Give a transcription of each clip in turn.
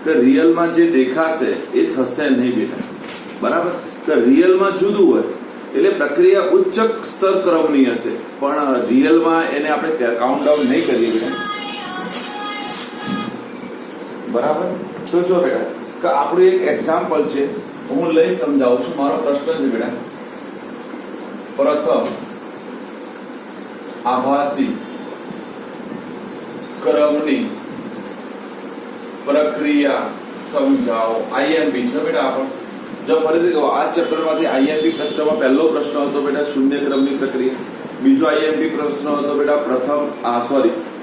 કે રિયલમાં જે દેખાશે એ થશે નહીં બેટા, બરાબર? કે રિયલમાં જુદું હોય એટલે પ્રક્રિયા ઉચ્ચ સ્તર ક્રમની હશે, પણ રિયલમાં એને આપણે કાઉન્ટ ડાઉન નહીં કરીએ બેટા, બરાબર? તો જો બેટા કે આપણું એક એક્ઝામ્પલ છે, હું લઈ સમજાવું છું. મારો પ્રશ્ન છે બેટા, પ્રથમ આભાસી ક્રમની પ્રક્રિયા સમજાવો. આઈએમપી છે બેટા. આપણે જો ફરીથી કહો, આ ચેપ્ટરમાંથી આઈએમપી પ્રશ્નમાં પહેલો પ્રશ્ન હતો બેટા શૂન્ય ક્રમની પ્રક્રિયા, બીજો આઈએમપી પ્રશ્ન હતો બેટા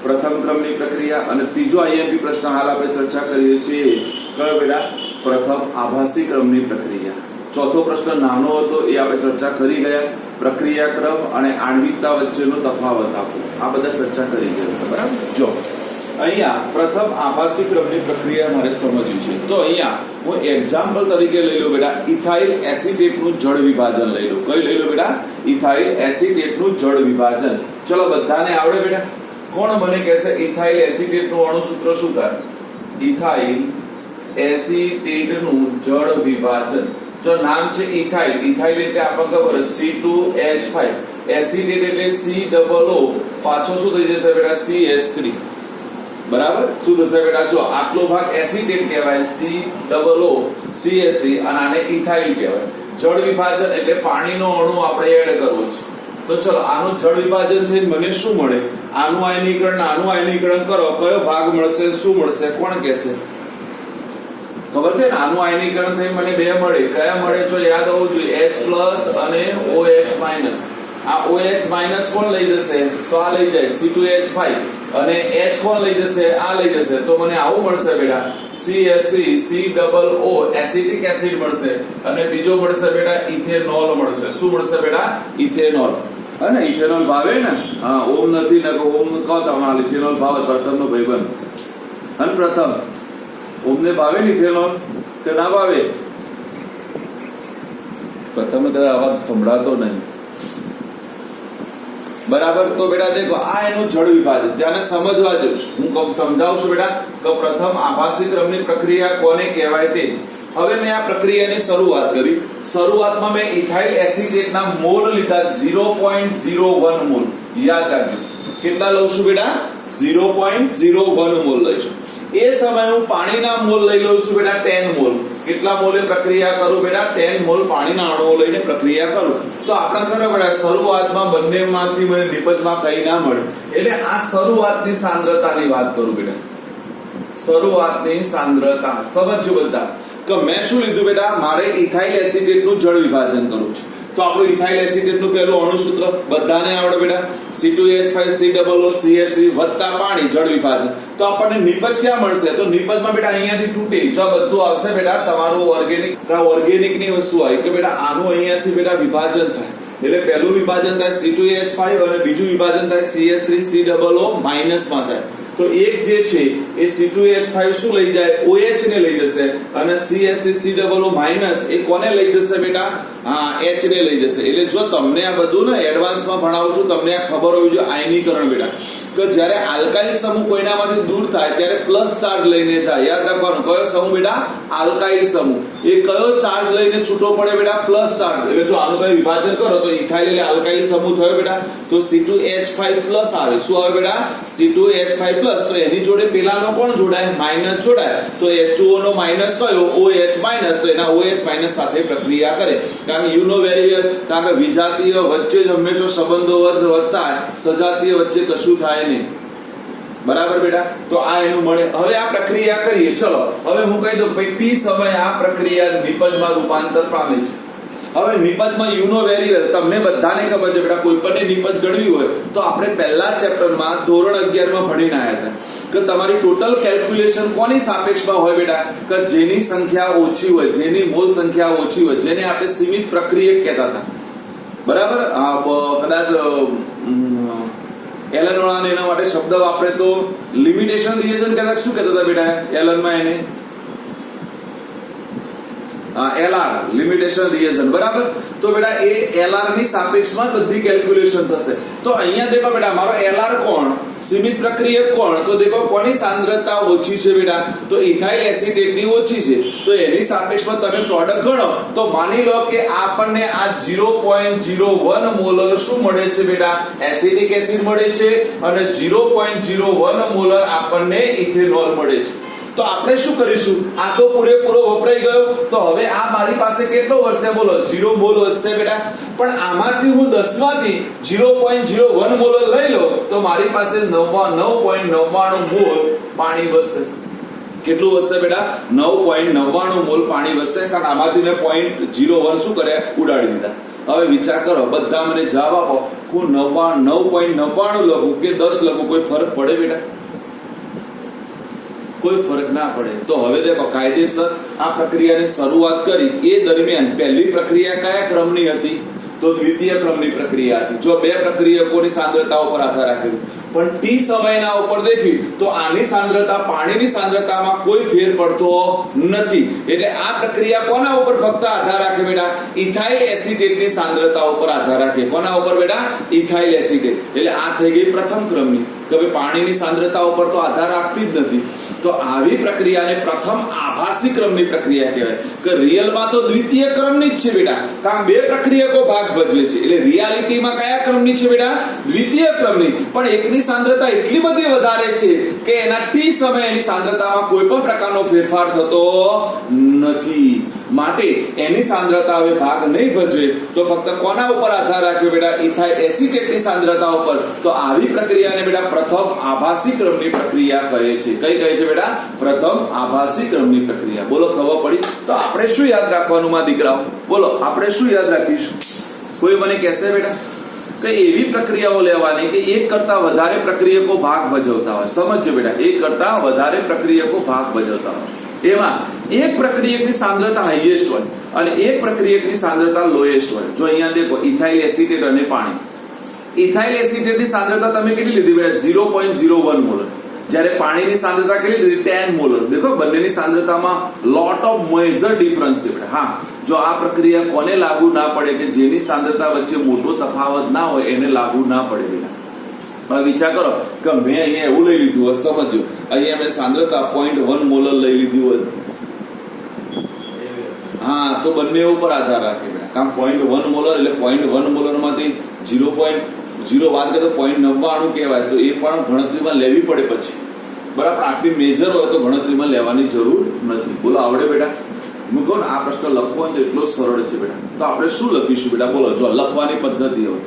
પ્રથમ ક્રમની પ્રક્રિયા, અને ત્રીજો આઈએમપી પ્રશ્ન હાલ આપણે ચર્ચા કરીએ છીએ કયો બેટા? પ્રથમ આભાસી ક્રમની પ્રક્રિયા. ચોથો પ્રશ્ન નાનો હતો, એ આપણે ચર્ચા કરી ગયા, પ્રક્રિયા ક્રમ અને આણ્વિકતા વચ્ચેનો તફાવત આપો, આ બધા ચર્ચા કરી ગયા, બરાબર? જો અહીંયા પ્રથમ આભાસી ક્રમની પ્રક્રિયા મારે સમજવી છે, તો અહીંયા હું એક્ઝામ્પલ તરીકે લઈ લો બેટા, ઇથાઇલ એસિટેટનું જળ વિભાજન લઈ લો. કઈ લઈ લો બેટા? ઇથાઇલ એસિટેટનું જળ વિભાજન. ચલો બધાને આવડે બેટા? કોણ મને કહેશે ઇથાઇલ એસિટેટનું અણુસૂત્ર શું થાય? ઇથાઇલ એસિટેટનું જળ વિભાજન. જો નામ છે ઇથાઇલ, ઇથાઇલ એટલે આપણને ખબર C2H5, એસિટેટ એટલે COO, પાછો શું થઈ જશે બેટા? CH3, બરાબર? શું થશે બેટા? જો આટલો ભાગ એસિટેટ કહેવાય, COO CH3, અને આને ઇથાઇલ કહેવાય. જળ વિભાજન એટલે પાણીનો અણુ આપણે એડ કરવો છે. તો ચલો આનું જળ વિભાજન થઈને મને શું મળે? આનું આયનીકરણ કરો, કયો ભાગ મળશે, શું મળશે, કોણ કહેશે? ખબર છે ને? આનું આયનીકરણ થઈને મને બે મળે. કયા મળે? જો યાદ હોવું જોઈએ, H+ અને OH-. આ OH- કોણ લઈ જશે? તો આ લઈ જાય C2H5, અને H કોણ લઈ જશે? આ લઈ જશે. તો મને આવું મળશે બેટા, CH3COO એસિટિક એસિડ મળશે, અને બીજો મળશે બેટા ઇથેનોલ મળશે. શું મળશે બેટા? ઇથેનોલ. અને ઇથેનોલ ભાવે ને? હા, ઓમ નથી ને, ઓમ કહો તમારે ઇથેનોલ ભાવે, પ્રથમનો ભાઈબંધ. અને પ્રથમ ઓમને ભાવે ને ઇથેનોલ કે ના ભાવે? પ્રથમ કદાચ અવાજ સંભળાતો નહીં, બરાબર? તો બેટા દેખો, આ એનું જળ વિભાજન જેને સમજવા જેવું છે. હું સમજાવું છું બેટા કે પ્રથમ આભાસી ક્રમની પ્રક્રિયા કોને કહેવાય તે. હવે મેં આ પ્રક્રિયાની શરૂઆત કરી. શરૂઆતમાં મેં ઇથાઇલ એસિટેટના મોલ લીધા 0.01 મોલ. યાદ રાખજો, કેટલા લઉં છું બેટા? 0.01 મોલ લઈશું. એ સમયે હું પાણીના મોલ લઈ લઉં છું બેટા 10 મોલ. કેટલા મોલે પ્રક્રિયા કરું બેટા? 10 મોલ પાણીના અણુઓ લઈને પ્રક્રિયા કરું. તો આપણે ખબર પડે શરૂઆતમાં બંનેમાંથી મને નિપજમાં કઈ ના મળે, એટલે આ શરૂઆતની સાંદ્રતાની વાત કરું બેટા. શરૂઆતની સાંદ્રતા સમજજો બધા કે મેં શું લીધું બેટા? મારે ઇથાઇલ એસિટેટનું જળ વિભાજન કરવું છે. તો આપણું ઇથાઇલ એસિટેટનું પહેલું અણુસૂત્ર બધાને આવડે બેટા? C2H5COO CH3 વત્તા પાણી, જળ વિભાજન. તો આપણને નિપજ ક્યાં મળશે? તો નિપજમાં બેટા અહીંયાથી તૂટે જો બધું આવશે બેટા તમારું ઓર્ગેનિકની વસ્તુ આવી કે બેટા આનું અહીંયાથી બેટા વિભાજન થાય, એટલે પહેલું વિભાજન થાય C2H5 અને બીજું વિભાજન થાય CH3COO માઈનસમાં થાય. તો એક જે છે એ C2H5 શું લઈ જાય? OH ને લઈ જશે, અને CH3COO માઈનસ એ કોને લઈ જશે બેટા? હા, H ને લઈ જશે. એટલે જો તમને આ બધું ને એડવાન્સમાં ભણાવું છું, તમને આ ખબર હોવી જોઈએ આયનીકરણ બેટા, કે જ્યારે આલ્કાઇલ સમૂહ કોઈનામાંથી દૂર થાય ત્યારે પ્લસ ચાર્જ લઈને જાય. યાદ રાખવાનું, કયો સમૂહ બેટા? આલ્કાઇલ સમૂહ. એ કયો ચાર્જ લઈને છૂટો પડે બેટા? Plus charge. એટલે જો આનું કઈ વિભાજન કરો તો ઇથાઇલ એટલે આલ્કાઇલ સમૂહ થયો બેટા, તો C2H5 પ્લસ આવે. શું આવે બેટા? C2H5 plus. તો એની જોડે પેલાનો કોણ જોડાય? માઈનસ જોડાય. તો H2O નો માઈનસ કયો? OH minus. તો એના OH માઈનસ સાથે પ્રક્રિયા કરે. કારણ કે યુ નો વેરી વેલ, કારણ કે વિજાતીય વચ્ચે જ હંમેશા સંબંધો વધતા, સજાતીય વચ્ચે કશું થાય નહીં, બરાબર બેટા? તો આ એનું મળે. હવે આ પ્રક્રિયા કરીએ. ચલો હવે હું કહી દઉં ભાઈ, T સમયે આ પ્રક્રિયા નિપજમાં રૂપાંતર પામે છે. હવે નિપજમાં યુ નો વેરી વેલ તમને બધાને ખબર છે બેટા, કોઈ પણ નિપજ ગણવી હોય તો આપણે પહેલા ચેપ્ટરમાં ધોરણ 11 માં ભણીને આવ્યા હતા કે તમારી ટોટલ કેલ્ક્યુલેશન કોની સાપેક્ષમાં હોય બેટા? કે જેની સંખ્યા ઓછી હોય, જેની મોલ સંખ્યા ઓછી હોય, જેને આપણે સીમિત પ્રક્રિયક કહેતા હતા, બરાબર? કદાચ એલન વાળાને એના માટે શબ્દ વાપરે તો લિમિટેશન રિએજન્ટ કહેતા. શું કહેતા હતા બેટા એલનમાં? એને LR લિમિટેશન રિએજન્ટ, બરાબર? તો બેટા એ LR ની સાપેક્ષમાં બધી કેલ્ક્યુલેશન થશે. તો અહીંયા દેખો બેટા, મારો LR કોણ? सीमित प्रक्रियक कौन? तो देखो कोनी सांद्रता ओછી છે બેટા? તો ઇથાઇલ એસિટેટની ઓછી છે, તો એની સાપેક્ષમાં તમે પ્રોડક્ટ ગણો તો માની લો કે આપણને આ 0.01 મોલર શું મળે છે બેટા? એસિટિક એસિડ મળે છે અને 0.01 મોલર આપણને ઇથેનોલ મળે છે। તો આપણે શું કરીશું? આ તો પૂરેપૂરો વપરાઈ ગયો, તો હવે આ મારી પાસે કેટલો વધશે? બોલો 0 મોલ વધશે બેટા। પણ આમાંથી હું 10 માંથી 0.01 મોલ લઈ લો તો મારી પાસે 9.99 મોલ પાણી વધશે। કેટલું વધશે બેટા? 9.99 મોલ પાણી વધશે, કારણ આમાંથી મેં 0.01 શું કર્યા? ઉડાડી દીધા। હવે વિચાર કરો, બધા મને જવાબ આપો, હું 9.99 લખું કે 10 લખું, કોઈ ફરક પડે બેટા? कोई फर्क ना पड़े। तो હવે देखो कायदेसर आ प्रक्रियाની શરૂઆત કરી એ દરમિયાન પહેલી પ્રક્રિયા કયા ક્રમની હતી? તો દ્વિતીય ક્રમની પ્રક્રિયા હતી। જો બે પ્રક્રિયકોની સાંદ્રતા ઉપર આધાર રાખેલું, પણ t સમયના ઉપર દેખી તો આની સાંદ્રતા પાણીની સાંદ્રતામાં કોઈ ફેર પડતો નથી, એટલે આ પ્રક્રિયા કોના ઉપર ફક્ત આધાર રાખે બેટા? ઇથાઇલ એસિટેટની સાંદ્રતા ઉપર આધાર રાખે। કોના ઉપર બેટા? Ethyl acetate. એટલે આ થઈ ગઈ પ્રથમ ક્રમની, કે પાણીની સાંદ્રતા ઉપર તો આધાર રાખતી જ નથી। તો આવી પ્રક્રિયાને પ્રથમ આભાસી ક્રમની પ્રક્રિયા કહેવાય, કે રિયલમાં તો દ્વિતીય ક્રમની જ છે બેટા, કારણ બે પ્રક્રિયકો ભાગ ભજવે છે, એટલે રિયાલિટીમાં કયા ક્રમની છે બેટા? દ્વિતીય ક્રમની। પણ એકની સાંદ્રતા એટલી બધી વધારે છે કે એના t સમયે એની સાંદ્રતામાં કોઈ પણ પ્રકારનો ફેરફાર થતો નથી, માટે એની સાંદ્રતા હવે ભાગ નહીં ભજવે। તો ફક્ત કોના ઉપર આધાર રાખ્યો બેટા? ઇથાઇલ એસિટેટની સાંદ્રતા ઉપર। તો આવી પ્રક્રિયાને બેટા પ્રથમ આભાસી ક્રમની પ્રક્રિયા કહે છે। કઈ કહે છે બેટા? પ્રથમ આભાસી ક્રમની પ્રક્રિયા। બોલો ખબર પડી? તો આપણે શું યાદ રાખવાનું માં દીકરાઓ? બોલો આપણે શું યાદ રાખીશું? કોઈ મને કહેશે બેટા કે એવી પ્રક્રિયાઓ લેવાની કે એક કરતા વધારે પ્રક્રિયકો ભાગ ભજવતા હોય। સમજજો બેટા, એક કરતા વધારે પ્રક્રિયકો ભાગ ભજવતા હોય, એમાં એક પ્રક્રિયકની સાંદ્રતા હાઈએસ્ટ હોય અને એક પ્રક્રિયકની સાંદ્રતા લોએસ્ટ હોય। જો અહીંયા देखो ઇથાઇલ એસિટેટ અને પાણી, ઇથાઇલ એસિટેટની સાંદ્રતા તમે કેટલી લીધી બેટા? 0.01 મોલર, જ્યારે પાણીની સાંદ્રતા કેટલી લીધી? 10 મોલર। देखो બંનેની સાંદ્રતામાં લોટ ઓફ મેજર ડિફરન્સ છે બેટા। હા, જો આ પ્રક્રિયા કોને લાગુ ના પડે? કે જેની સાંદ્રતા વચ્ચે મોટો તફાવત ના હોય એને લાગુ ના પડે બેટા। હવે વિચાર કરો કે મેં અહીંયા એવું લઈ લીધું હોય, સમજો અહીંયા મેં સાંદ્રતા 0.1 મોલર લઈ લીધી હોય, હા, તો બંને ઉપર આધાર રાખે બેટા, કારણ 0.1 મોલર એટલે 0.1 મોલર માંથી 0.0 વાત કરે તો 0.99 કહેવાય, તો એ પણ ગણતરીમાં લેવી પડે પછી, બરાબર? આટલી મેજર હોય તો ગણતરીમાં લેવાની જરૂર નથી। બોલો આવડે બેટા? મૂકો ને આ પ્રશ્ન લખવો હોય તો એટલો સરળ છે બેટા। તો આપણે શું લખીશું બેટા? બોલો, જો લખવાની પદ્ધતિ હોય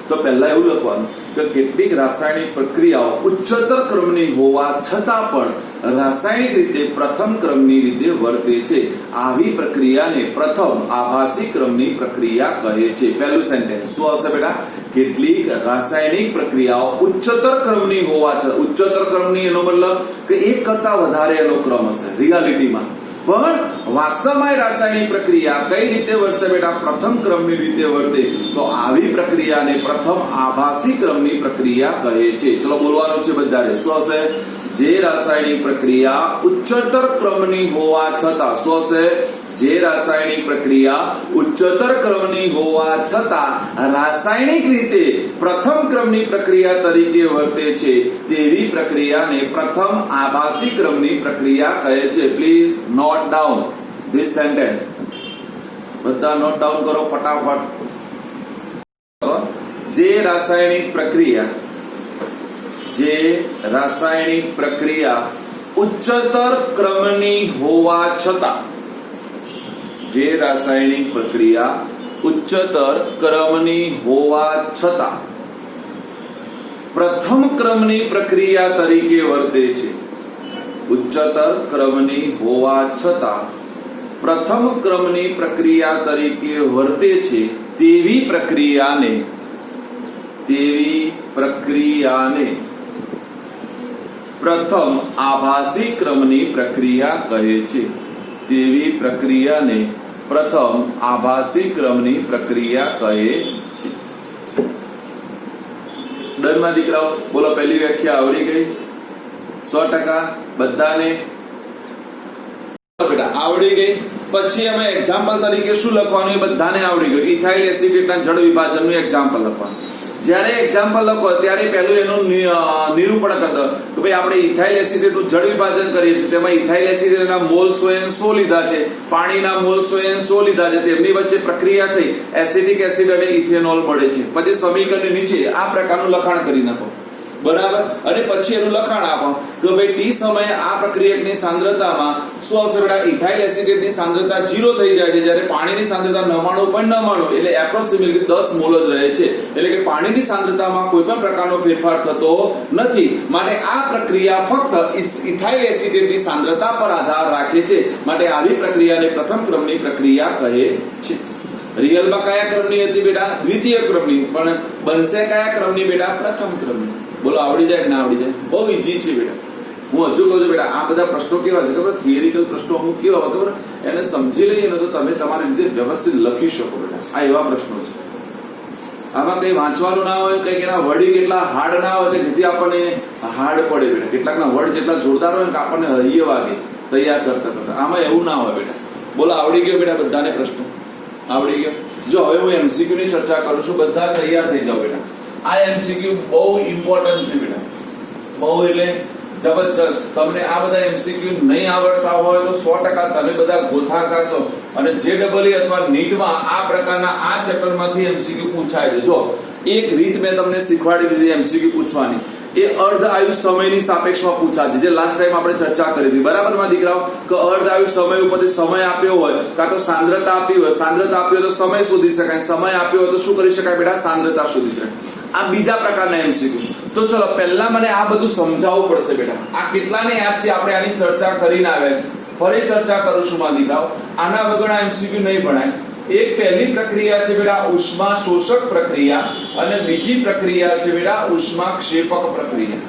તો પહેલા એવું લખવાનું કે કેટલીક રાસાયણિક પ્રક્રિયાઓ ઉચ્ચતર ક્રમની હોવા છતાં પણ રાસાયણિક રીતે પ્રથમ ક્રમની રીતે વર્તે છે, આવી પ્રક્રિયાને પ્રથમ આભાસી ક્રમની પ્રક્રિયા કહે છે। પહેલું સેન્ટેન્સ શું આવશે બેટા? કેટલીક રાસાયણિક પ્રક્રિયાઓ ઉચ્ચતર ક્રમની હોવા છતાં, ઉચ્ચતર ક્રમની એનો મતલબ કે એક કરતા વધારે એનો ક્રમ હશે રિયાલિટીમાં, પણ વાસ્તવમાં રાસાયણિક પ્રક્રિયા કઈ રીતે વર્તે બેટા? પ્રથમ ક્રમની રીતે વર્તે, તો આવી પ્રક્રિયાને પ્રથમ આભાસી ક્રમની પ્રક્રિયા કહે છે। ચલો બોલવાનું છે બધાએ, શું હશે? જે રાસાયણિક પ્રક્રિયા ઉચ્ચતર ક્રમની હોવા છતાં, શું હશે? જે રાસાયણિક પ્રક્રિયા ઉચ્ચતર ક્રમની હોવા છતાં રાસાયણિક રીતે પ્રથમ ક્રમની પ્રક્રિયા તરીકે વર્તે છે તેવી પ્રક્રિયાને પ્રથમ આભાસી ક્રમની પ્રક્રિયા કહે છે। Please note down this sentence, બધા નોટ ડાઉન કરો ફટાફટ। જે રાસાયણિક પ્રક્રિયા ઉચ્ચતર ક્રમની હોવા છતાં, જે રાસાયણિક પ્રક્રિયા ઉચ્ચતર ક્રમની હોવા છતાં પ્રથમ ક્રમની પ્રક્રિયા તરીકે વર્તે છે, ઉચ્ચતર ક્રમની હોવા છતાં પ્રથમ ક્રમની પ્રક્રિયા તરીકે વર્તે છે તેવી પ્રક્રિયાને પ્રથમ આભાસી ક્રમની પ્રક્રિયા કહે છે। તેવી પ્રક્રિયાને પ્રથમ આભાસી ક્રમની પ્રક્રિયા કહે છે। ડરમાં દીકરાઓ બોલો, પહેલી વ્યાખ્યા આવડી ગઈ? 100% બધાને બેટા આવડી ગઈ। પછી અમે એક્ઝામ્પલ તરીકે શું લખવાનું? એ બધાને આવડી ગયું। ઇથાઇલ એસિટેટના જળ વિભાજનનું એક્ઝામ્પલ લખવાનું। જ્યારે એક્ઝામ્પલ લખો ત્યારે પહેલું એનું નિરૂપણ કરતો કે ભાઈ આપણે ઇથાઇલ એસિટેટનું જળ વિભાજન કરીએ છીએ, તેમાં ઇથાઇલ એસિટેટના મોલ 100 લીધા છે, પાણીના મોલ 100 લીધા છે, તેમની વચ્ચે પ્રક્રિયા થઈ એસિટિક એસિડ અને ઇથેનોલ મળે છે. પછી સમીકરણની નીચે આ પ્રકારનું લખાણ કરી નાખો, બરાબર. અને પછી એનું લખાણ આપો કે ભાઈ ટી સમયે આ પ્રક્રિયકની સાંદ્રતામાં શું આવશે બેટા? ઇથાઇલ એસિટેટની સાંદ્રતા 0 થઈ જાય છે, જ્યારે પાણીની સાંદ્રતા 99.99 એટલે એપ્રોક્સિમેટલી 10 મોલ જ રહે છે. એટલે કે પાણીની સાંદ્રતામાં કોઈ પણ પ્રકારનો ફેરફાર થતો નથી, માટે આ પ્રક્રિયા ફક્ત ઇથાઇલ એસિટેટની સાંદ્રતા પર આધાર રાખે છે, માટે આવી પ્રક્રિયાને પ્રથમ ક્રમની પ્રક્રિયા કહે છે. રિયલમાં કયા ક્રમની હતી બેટા? દ્વિતીય ક્રમની. પણ બનશે કયા ક્રમની બેટા? પ્રથમ ક્રમની. બોલો આવડી જાય કે ના આવડી જાય? બહુ ઈઝી છે બેટા. હું હજુ કહું છું બેટા, આ બધા પ્રશ્નો કેવા છે ખબર? થિયરિકલ પ્રશ્નો અમુક કેવા હોય ખબર? એને સમજી લઈએ ને તો તમે તમારી રીતે વ્યવસ્થિત લખી શકો બેટા. આ એવા પ્રશ્નો છે. આમાં કઈ વાંચવાનું ના હોય, કઈક એના વર્ડિંગ એટલા હાર્ડ ના હોય કે જેથી આપણને હાર્ડ પડે બેટા. કેટલાકના વર્ડ જેટલા જોરદાર હોય ને કે આપણને હૈયે વાગે તૈયાર કરતા કરતા. આમાં એવું ના હોય બેટા. બોલો આવડી ગયો બેટા? બધાને પ્રશ્નો આવડી ગયો? જો હવે હું એમસીક્યુ ની ચર્ચા કરું છું, બધા તૈયાર થઈ જાઓ બેટા. આ એમસીક્યુ બહુ ઇમ્પોર્ટન્ટ છે બેટા, બહુ એટલે જબરજસ્ત. તમને આ બધા એમસીક્યુ નહીં આવડતા હોય તો 100% તમે બધા ગોથા ખાશો. અને JEE અથવા નીટમાં આ પ્રકારના આ ચેપ્ટરમાંથી એમસીક્યુ પૂછાય છે. જો એક રીત મેં તમને શીખવાડી દીધી એમસીક્યુ પૂછવાની, એ અર્ધ આયુ સમયની સાપેક્ષમાં પૂછાય છે, જે લાસ્ટ ટાઈમ આપણે ચર્ચા કરી હતી, બરાબર માં દીકરાઓ? કે અર્ધ આયુ સમય ઉપરથી સમય આપ્યો હોય, કાં તો સાંદ્રતા આપી હોય, સાંદ્રતા આપી હોય તો સમય શોધી શકાય, સમય આપ્યો હોય તો શું કરી શકાય બેટા? સાંદ્રતા શોધી શકાય. આ બીજા પ્રકારના એમસીક્યુ. તો ચલો પહેલા મને આ બધું સમજાવવું પડશે બેટા. આ કેટલાને યાદ છે? આપણે આની ચર્ચા કરીને આવ્યા છે, ફરી ચર્ચા કરું છું માં દીકરાઓ. આના વગર આ એમસીક્યુ નહીં ભણાય. એક પહેલી પ્રક્રિયા છે બેટા ઉષ્મા શોષક પ્રક્રિયા, અને બીજી પ્રક્રિયા છે બેટા ઉષ્મા ક્ષેપક પ્રક્રિયા,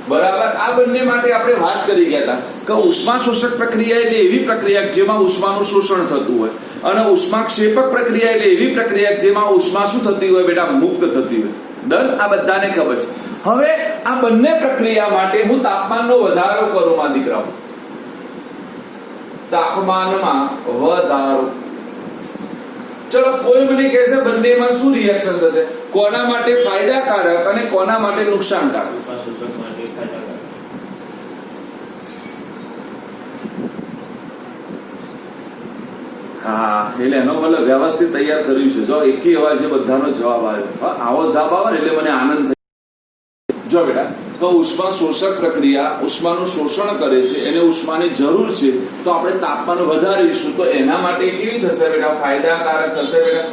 બરાબર. આ બંને માટે આપણે વાત કરી ગયા હતા કે ઉષ્મા શોષક પ્રક્રિયા એટલે એવી પ્રક્રિયા જેમાં ઉષ્માનું શોષણ થતું હોય, અને ઉષ્મા ક્ષેપક પ્રક્રિયા એટલે એવી પ્રક્રિયા જેમાં ઉષ્મા શું થતી હોય બેટા? મુક્ત થતી હોય. ડન? આ બધાને ખબર છે. હવે આ બંને પ્રક્રિયા માટે હું તાપમાનનો વધારો કરું માં દીકરાઓ, તાપમાનમાં વધારો. ચલો કોઈ મને કહેશે બંનેમાં શું રિએક્શન થશે? કોના માટે ફાયદાકારક અને કોના માટે નુકસાનકારક? હા, એટલે એનો મતલબ વ્યવસ્થિત તૈયાર કર્યું છે. જો એકી અવાજ બધાનો જવાબ આવ્યો. આવો જવાબ આવે ને એટલે મને આનંદ થાય. જો બેટા, તો ઉષ્મા શોષક પ્રક્રિયા ઉષ્માનું શોષણ કરે છે, એને ઉષ્માની જરૂર છે, તો આપણે તાપમાન વધારીશું તો એના માટે કેવી થશે બેટા? ફાયદાકારક થશે બેટા.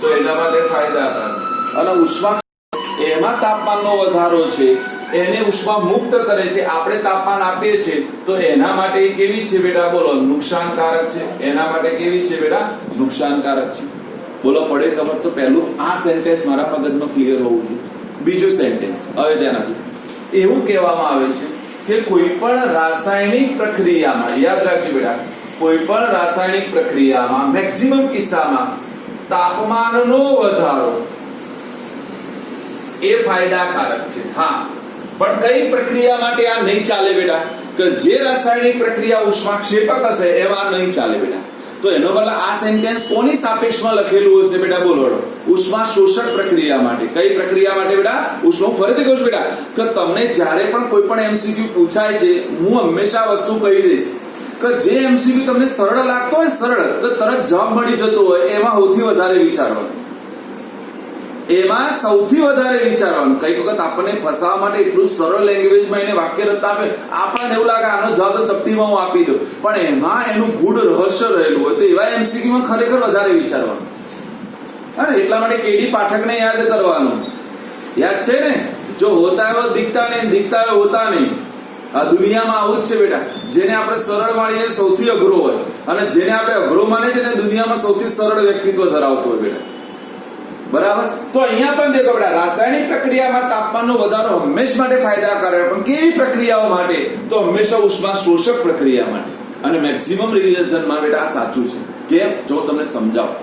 તો એના માટે ફાયદાકારક. અને ઉષ્મા એમાં તાપમાનનો વધારો છે, એને ઉષ્મા મુક્ત કરે છે, આપણે તાપમાન આપીએ છીએ તો એના માટે કેવી છે બેટા? બોલો નુકસાનકારક છે. એના માટે કેવી છે બેટા? નુકસાનકારક છે. બોલો પડે ખબર? તો પહેલું આ સેન્ટેન્સ મારા મગજમાં ક્લિયર હોવું જોઈએ. બીજું સેન્ટેન્સ હવે ધ્યાન આપજો. એવું કહેવામાં આવે છે કે કોઈ પણ રાસાયણિક પ્રક્રિયામાં, યાદ રાખજો બેટા, કોઈ પણ રાસાયણિક પ્રક્રિયામાં મેક્સિમમ કિસ્સામાં તાપમાનનો વધારો એ ફાયદાકારક છે. હા, પણ કઈ પ્રક્રિયા માટે આ નહીં ચાલે બેટા? કે જે રાસાયણિક પ્રક્રિયા ઉષ્માક્ષેપક હશે એમાં નહીં ચાલે બેટા. તો એનો મતલબ આ સેન્ટેન્સ કોની સાપેક્ષમાં લખેલું હશે બેટા? બોલો. ઉષ્મા શોષક પ્રક્રિયા માટે. કઈ પ્રક્રિયા માટે બેટા? ઉષ્મા. ફરીથી કહું છું બેટા કે તમને જ્યારે પણ કોઈ પણ એમસીક્યુ પૂછાય છે, હું હંમેશા વસ્તુ કહી દઈશ કે જે એમસીક્યુ તમને સરળ લાગતો હોય, સરળ તો તરત જવાબ મળી જતો હોય, એમાં સૌથી વધારે વિચારવાનું. એમાં સૌથી વધારે વિચારવાનું. કઈ વખત આપણને ફસાવા માટે એટલું સરળ લેંગ્વેજમાં એને વાક્ય રચના આપે, આપણને એવું લાગે આનો જવાબ તો ચપટીમાં હું આપી દઉં, પણ એમાં એનું ગૂઢ રહસ્ય રહેલું હોય. તો એવા એમસીક્યુમાં ખરેખર વધારે વિચારવાનું. હા, એટલા માટે કેડી પાઠકને યાદ કરવાનું. યાદ છે ને? જો હોતા હો દિખતા નહીં, દિખતા હો હોતા નહીં. આ દુનિયામાં આવું જ છે બેટા. જેને આપણે સરળ માનીએ સૌથી અઘરો હોય, અને જેને આપણે અઘરો માને છે ને દુનિયામાં સૌથી સરળ વ્યક્તિત્વ ધરાવતો હોય બેટા. બરાબર. તો અહીંયા પણ દેખો બેટા, રાસાયણિક પ્રક્રિયામાં તાપમાનનો વધારો હંમેશા માટે ફાયદાકારક, પણ કેવી પ્રક્રિયાઓ માટે? તો હંમેશા ઉષ્મા શોષક પ્રક્રિયા માટે. અને મેક્સિમમ રિએક્શનમાં બેટા આ સાચું છે. કેમ? જો તમને સમજાવો.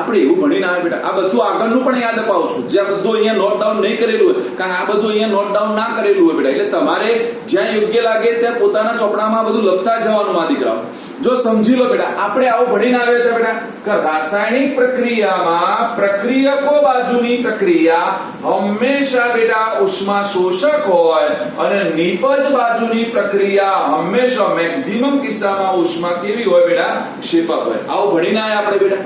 આપણે એવું ભણીને આવે બેટા. આ બધું આગળનું પણ યાદ અપાવું છું, જે આ બધું અહીંયા નોટ ડાઉન નહીં કરેલું હોય, કારણ આ બધું અહીંયા નોટ ડાઉન ના કરેલું હોય બેટા. એટલે તમારે જ્યાં યોગ્ય લાગે ત્યાં પોતાના ચોપડામાં બધું લખતા જવાનું માં દીકરાઓ. જો સમજી લો બેટા, આપણે આવું ભણીને આવ્યા હતા બેટા કે રાસાયણિક પ્રક્રિયામાં પ્રક્રિયકો બાજુની પ્રક્રિયા હંમેશા બેટા ઉષ્મા શોષક હોય અને નિપજ બાજુની પ્રક્રિયા હંમેશા મેક્સિમમ કિસ્સામાં ઉષ્મા કેવી હોય બેટા? ક્ષેપક હોય. આવું ભણીને આવ્યા આપણે બેટા.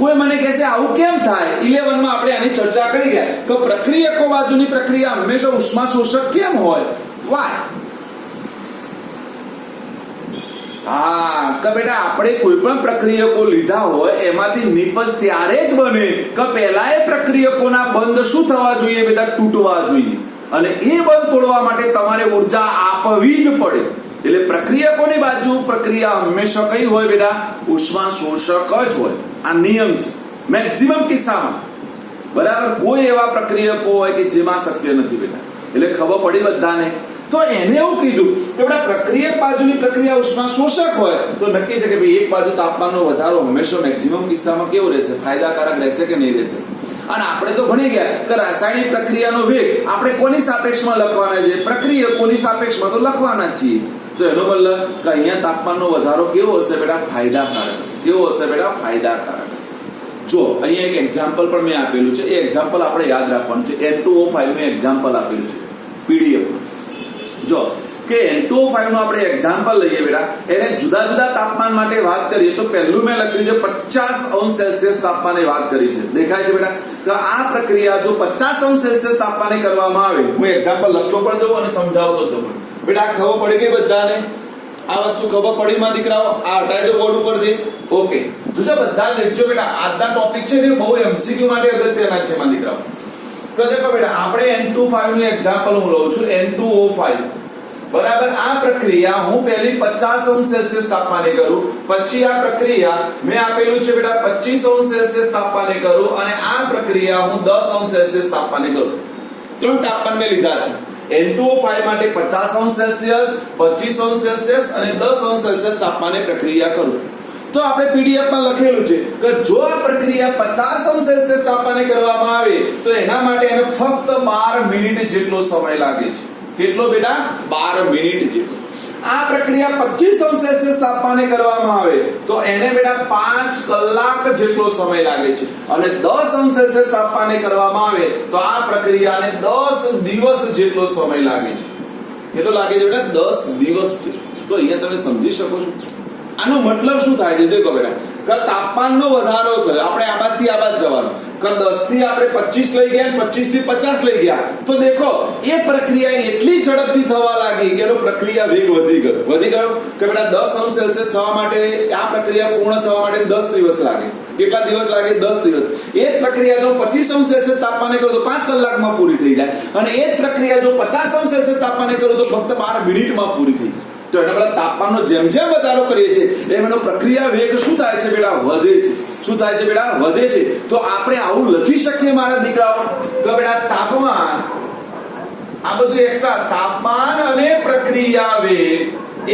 કોઈ મને કહેશે આવું કેમ થાય? 11 માં આપણે આની ચર્ચા કરી ગયા કે પ્રક્રિયકો બાજુની પ્રક્રિયા હંમેશા ઉષ્મા શોષક કેમ હોય? વાય? હા, કે બેટા આપણે કોઈ પણ પ્રક્રિયકો લીધા હોય એમાંથી નિપજ ત્યારે જ બને કે પહેલા એ પ્રક્રિયકોના બંધ શું થવા જોઈએ બેટા? તૂટવા જોઈએ. અને એ બંધ તોડવા માટે તમારે ઉર્જા આપવી જ પડે. એટલે પ્રક્રિયકોની બાજુ પ્રક્રિયા હંમેશા કઈ હોય બેટા? ઉષ્મા શોષક જ હોય. આ નિયમ છે મેક્સિમમ કિસ્સામાં. બરાબર? કોઈ એવા પ્રક્રિયકો હોય કે જેમાં શક્ય નથી બેટા. એટલે ખબર પડી બધાને. તો એને એવું કીધું કે બેટા પ્રક્રિયક બાજુની પ્રક્રિયા ઉષ્મા શોષક હોય તો નક્કી છે કે ભાઈ એક બાજુ તાપમાનનો વધારો હંમેશા મેક્સિમમ કિસ્સામાં કેવો રહેશે? ફાયદાકારક રહેશે કે નહીં રહેશે? અને આપણે તો ભણી ગયા કે રાસાયણિક પ્રક્રિયાનો વેગ આપણે કોની સાપેક્ષમાં લખવાના છે? પ્રક્રિયકોની સાપેક્ષમાં તો લખવાના છીએ. તો એનો મતલબ કે અહીંયા તાપમાનનો વધારો કેવો હશે બેટા? ફાયદાકારક હશે. કેવો હશે બેટા? ફાયદાકારક હશે. જો અહીંયા એક એક્ઝામ્પલ પણ મેં આપેલું છે. એ એક્ઝામ્પલ આપણે યાદ રાખવાનું છે. N2O5 નું એક્ઝામ્પલ આપેલું છે PDF. જો કે N2O5 નું આપણે એક્ઝામ્પલ લઈએ બેટા, એને જુદા જુદા તાપમાન માટે વાત કરીએ તો પહેલું મેં લખ્યું છે 50°C તાપમાને વાત કરી છે. દેખાય છે બેટા કે આ પ્રક્રિયા જો 50°C તાપમાને કરવામાં આવે, હું એક્ઝામ્પલ લખતો પણ જઉં અને સમજાવતો જઉં બેટા. ખબર પડી ગઈ બધાને? આ વસ્તુ ખબર પડી માં દીકરાઓ? આ હટાઈ દો બોર્ડ ઉપરથી. ઓકે, જોજો બધા લેજો બેટા. આજના ટોપિક છે ને બહુ MCQ માટે અગત્યના છે માં દીકરાઓ. તો દેખો બેટા, આપણે N25 નું એક્ઝામ્પલ હું લઉં છું. N2O5 બરાબર. આ પ્રક્રિયા હું પહેલી 50°C તાપમાને કરું, પછી આ પ્રક્રિયા મેં આપેલું છે બેટા 25°C તાપમાને કરું, અને આ પ્રક્રિયા હું 10°C તાપમાને કરું. ત્રણ તાપમાન મેં લીધા છે. N2O5 માટે 50°C, 25°C અને 10°C તાપમાને પ્રક્રિયા કરું. તો આપણે PDF માં લખેલું છે કે જો આ પ્રક્રિયા 50°C તાપમાને કરવામાં આવે તો એના માટે એને ફક્ત 12 મિનિટ જેટલો સમય લાગે છે. કેટલો બેટા? 12 મિનિટ જેટલો. આ પ્રક્રિયા 25°C તાપમાને કરવામાં આવે તો એને બેટા 5 કલાક જેટલો સમય લાગે છે. અને 10°C તાપમાને કરવામાં આવે તો આ પ્રક્રિયાને 10 દિવસ જેટલો સમય લાગે છે. કેટલો લાગે છે બેટા? 10 દિવસ છે. તો અહીંયા તમે સમજી શકો છો આનો મતલબ શું થાય છે? દેખો બેટા, કે તાપમાનનો વધારો થયો, આપણે આ બાજથી આ બાજ જવાનું, કે 10 થી આપણે 25 લઈ ગયા, 25 થી 50 લઈ ગયા, તો દેખો એ પ્રક્રિયા એટલી ઝડપથી થવા લાગી કે એનો પ્રક્રિયા વેગ વધી ગયો કે બેટા 10°C થવા માટે આ પ્રક્રિયા પૂર્ણ થવા માટે 10 દિવસ લાગે. કેટલા દિવસ લાગે? 10 દિવસ. એ જ પ્રક્રિયા જો 25°C તાપમાને કરો તો 5 કલાકમાં પૂરી થઈ જાય, અને એ જ પ્રક્રિયા જો 50°C તાપમાને કરો તો ફક્ત 12 મિનિટમાં પૂરી થઈ જાય. તો એના બધા તાપમાનનો જેમ જેમ વધારો કરીએ છીએ એમ એનો પ્રક્રિયા વેગ શું થાય છે બેટા? વધે છે. શું થાય છે બેટા? વધે છે. તો આપણે આવું લખી શકીએ મારા દીકરાઓ કે બેટા તાપમાન, આ બધું એક્સ્ટ્રા, તાપમાન અને પ્રક્રિયા વેગ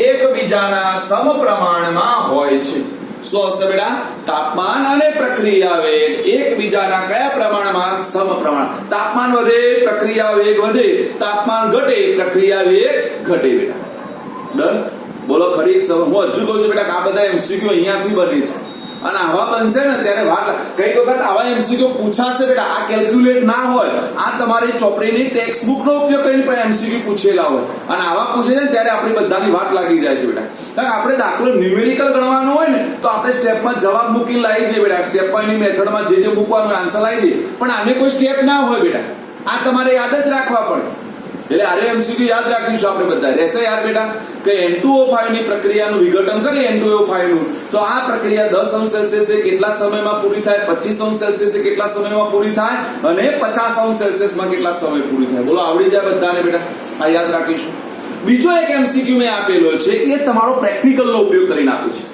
એકબીજાના સમપ્રમાણમાં હોય છે. શું હશે બેટા? તાપમાન અને પ્રક્રિયા વેગ એકબીજાના કયા પ્રમાણમાં? સમપ્રમાણ. તાપમાન વધે, પ્રક્રિયા વેગ વધે. તાપમાન ઘટે, પ્રક્રિયા વેગ ઘટે બેટા. ડન? બોલો ખરી? હું હજુ કહું છું બેટા કે આ બધા MCQ અહીંયાથી બને છે, અને આવા બનશે ને ત્યારે વાત કઈ વખત આવા MCQ પૂછાશે બેટા. આ કેલ્ક્યુલેટ ના હોય, આ તમારી ચોપડીની ટેક્સ્ટ બુક નો ઉપયોગ કરીને પણ MCQ પૂછેલા હોય, અને આવા પૂછે છે ને ત્યારે આપણી બધાની વાત લાગી જાય છે બેટા. કારણ આપણે દાખલો ન્યુમેરિકલ ગણવાનો હોય ને તો આપણે સ્ટેપમાં જવાબ મૂકીને લાવી દઈએ બેટા. સ્ટેપમાં એની મેથડમાં જે મૂકવાનું આન્સર લાવી દઈએ, પણ આને કોઈ સ્ટેપ ના હોય બેટા. આ તમારે યાદ જ રાખવા પડે. એટલે આરે MCQ યાદ રાખીશું આપણે બધા. રહેશે યાદ બેટા કે N2O5 ની પ્રક્રિયાનું વિઘટન કરીએ N2O5 નું, તો આ પ્રક્રિયા 10°C કેટલા સમયમાં પૂરી થાય, 25°C કેટલા સમયમાં પૂરી થાય, અને 50°C માં કેટલા સમય પૂરી થાય. બોલો આવડી જાય બધાને બેટા? આ યાદ રાખીશું. બીજો એક MCQ મેં આપેલો છે, એ તમારો પ્રેક્ટિકલ નો ઉપયોગ કરીને આપ્યો છે.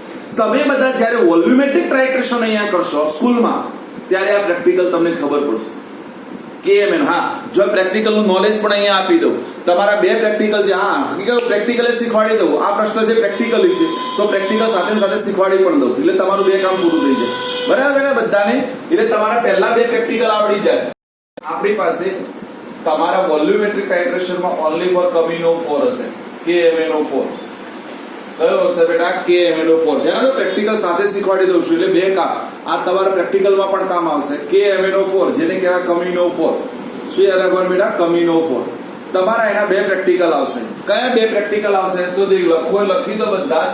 તમે બધા જ્યારે વોલ્યુમેટ્રિક ટાઇટ્રેશન અહીંયા કરશો સ્કૂલમાં ત્યારે આ પ્રેક્ટિકલ તમને ખબર પડશે. KMnO. હા, જો પ્રેક્ટિકલ નું નોલેજ પણ અહીંયા આપી દઉં, તમારા બે પ્રેક્ટિકલ છે. હા, પ્રેક્ટિકલ શીખવાડી દઉં. આ પ્રશ્ન છે પ્રેક્ટિકલી છે, તો પ્રેક્ટિકલ સાથે સાથે શીખવાડી પણ દઉં, એટલે તમારું બે કામ પૂરું થઈ જાય. બરાબર ને બધાને? એટલે તમારા પહેલા બે પ્રેક્ટિકલ આવડી જાય. આપણી પાસે તમારા વોલ્યુમેટ્રિક ટાઇટ્રેશનમાં ઓન્લી ફોર KMnO4 હશે. KMnO4 કયો હશે બેટા? KMnO4. ધ્યાન રાખો, પ્રેક્ટિકલ સાથે શીખવાડી દઉં છું, એટલે બે કામ. આ તમારા પ્રેક્ટિકલમાં પણ કામ આવશે. KMnO4 જેને કહેવાય KMnO4. શું યાદ રાખવાનું બેટા? KMnO4. તમારા એના બે પ્રેક્ટિકલ આવશે. કયા બે પ્રેક્ટિકલ આવશે? તો લખી દો બધા.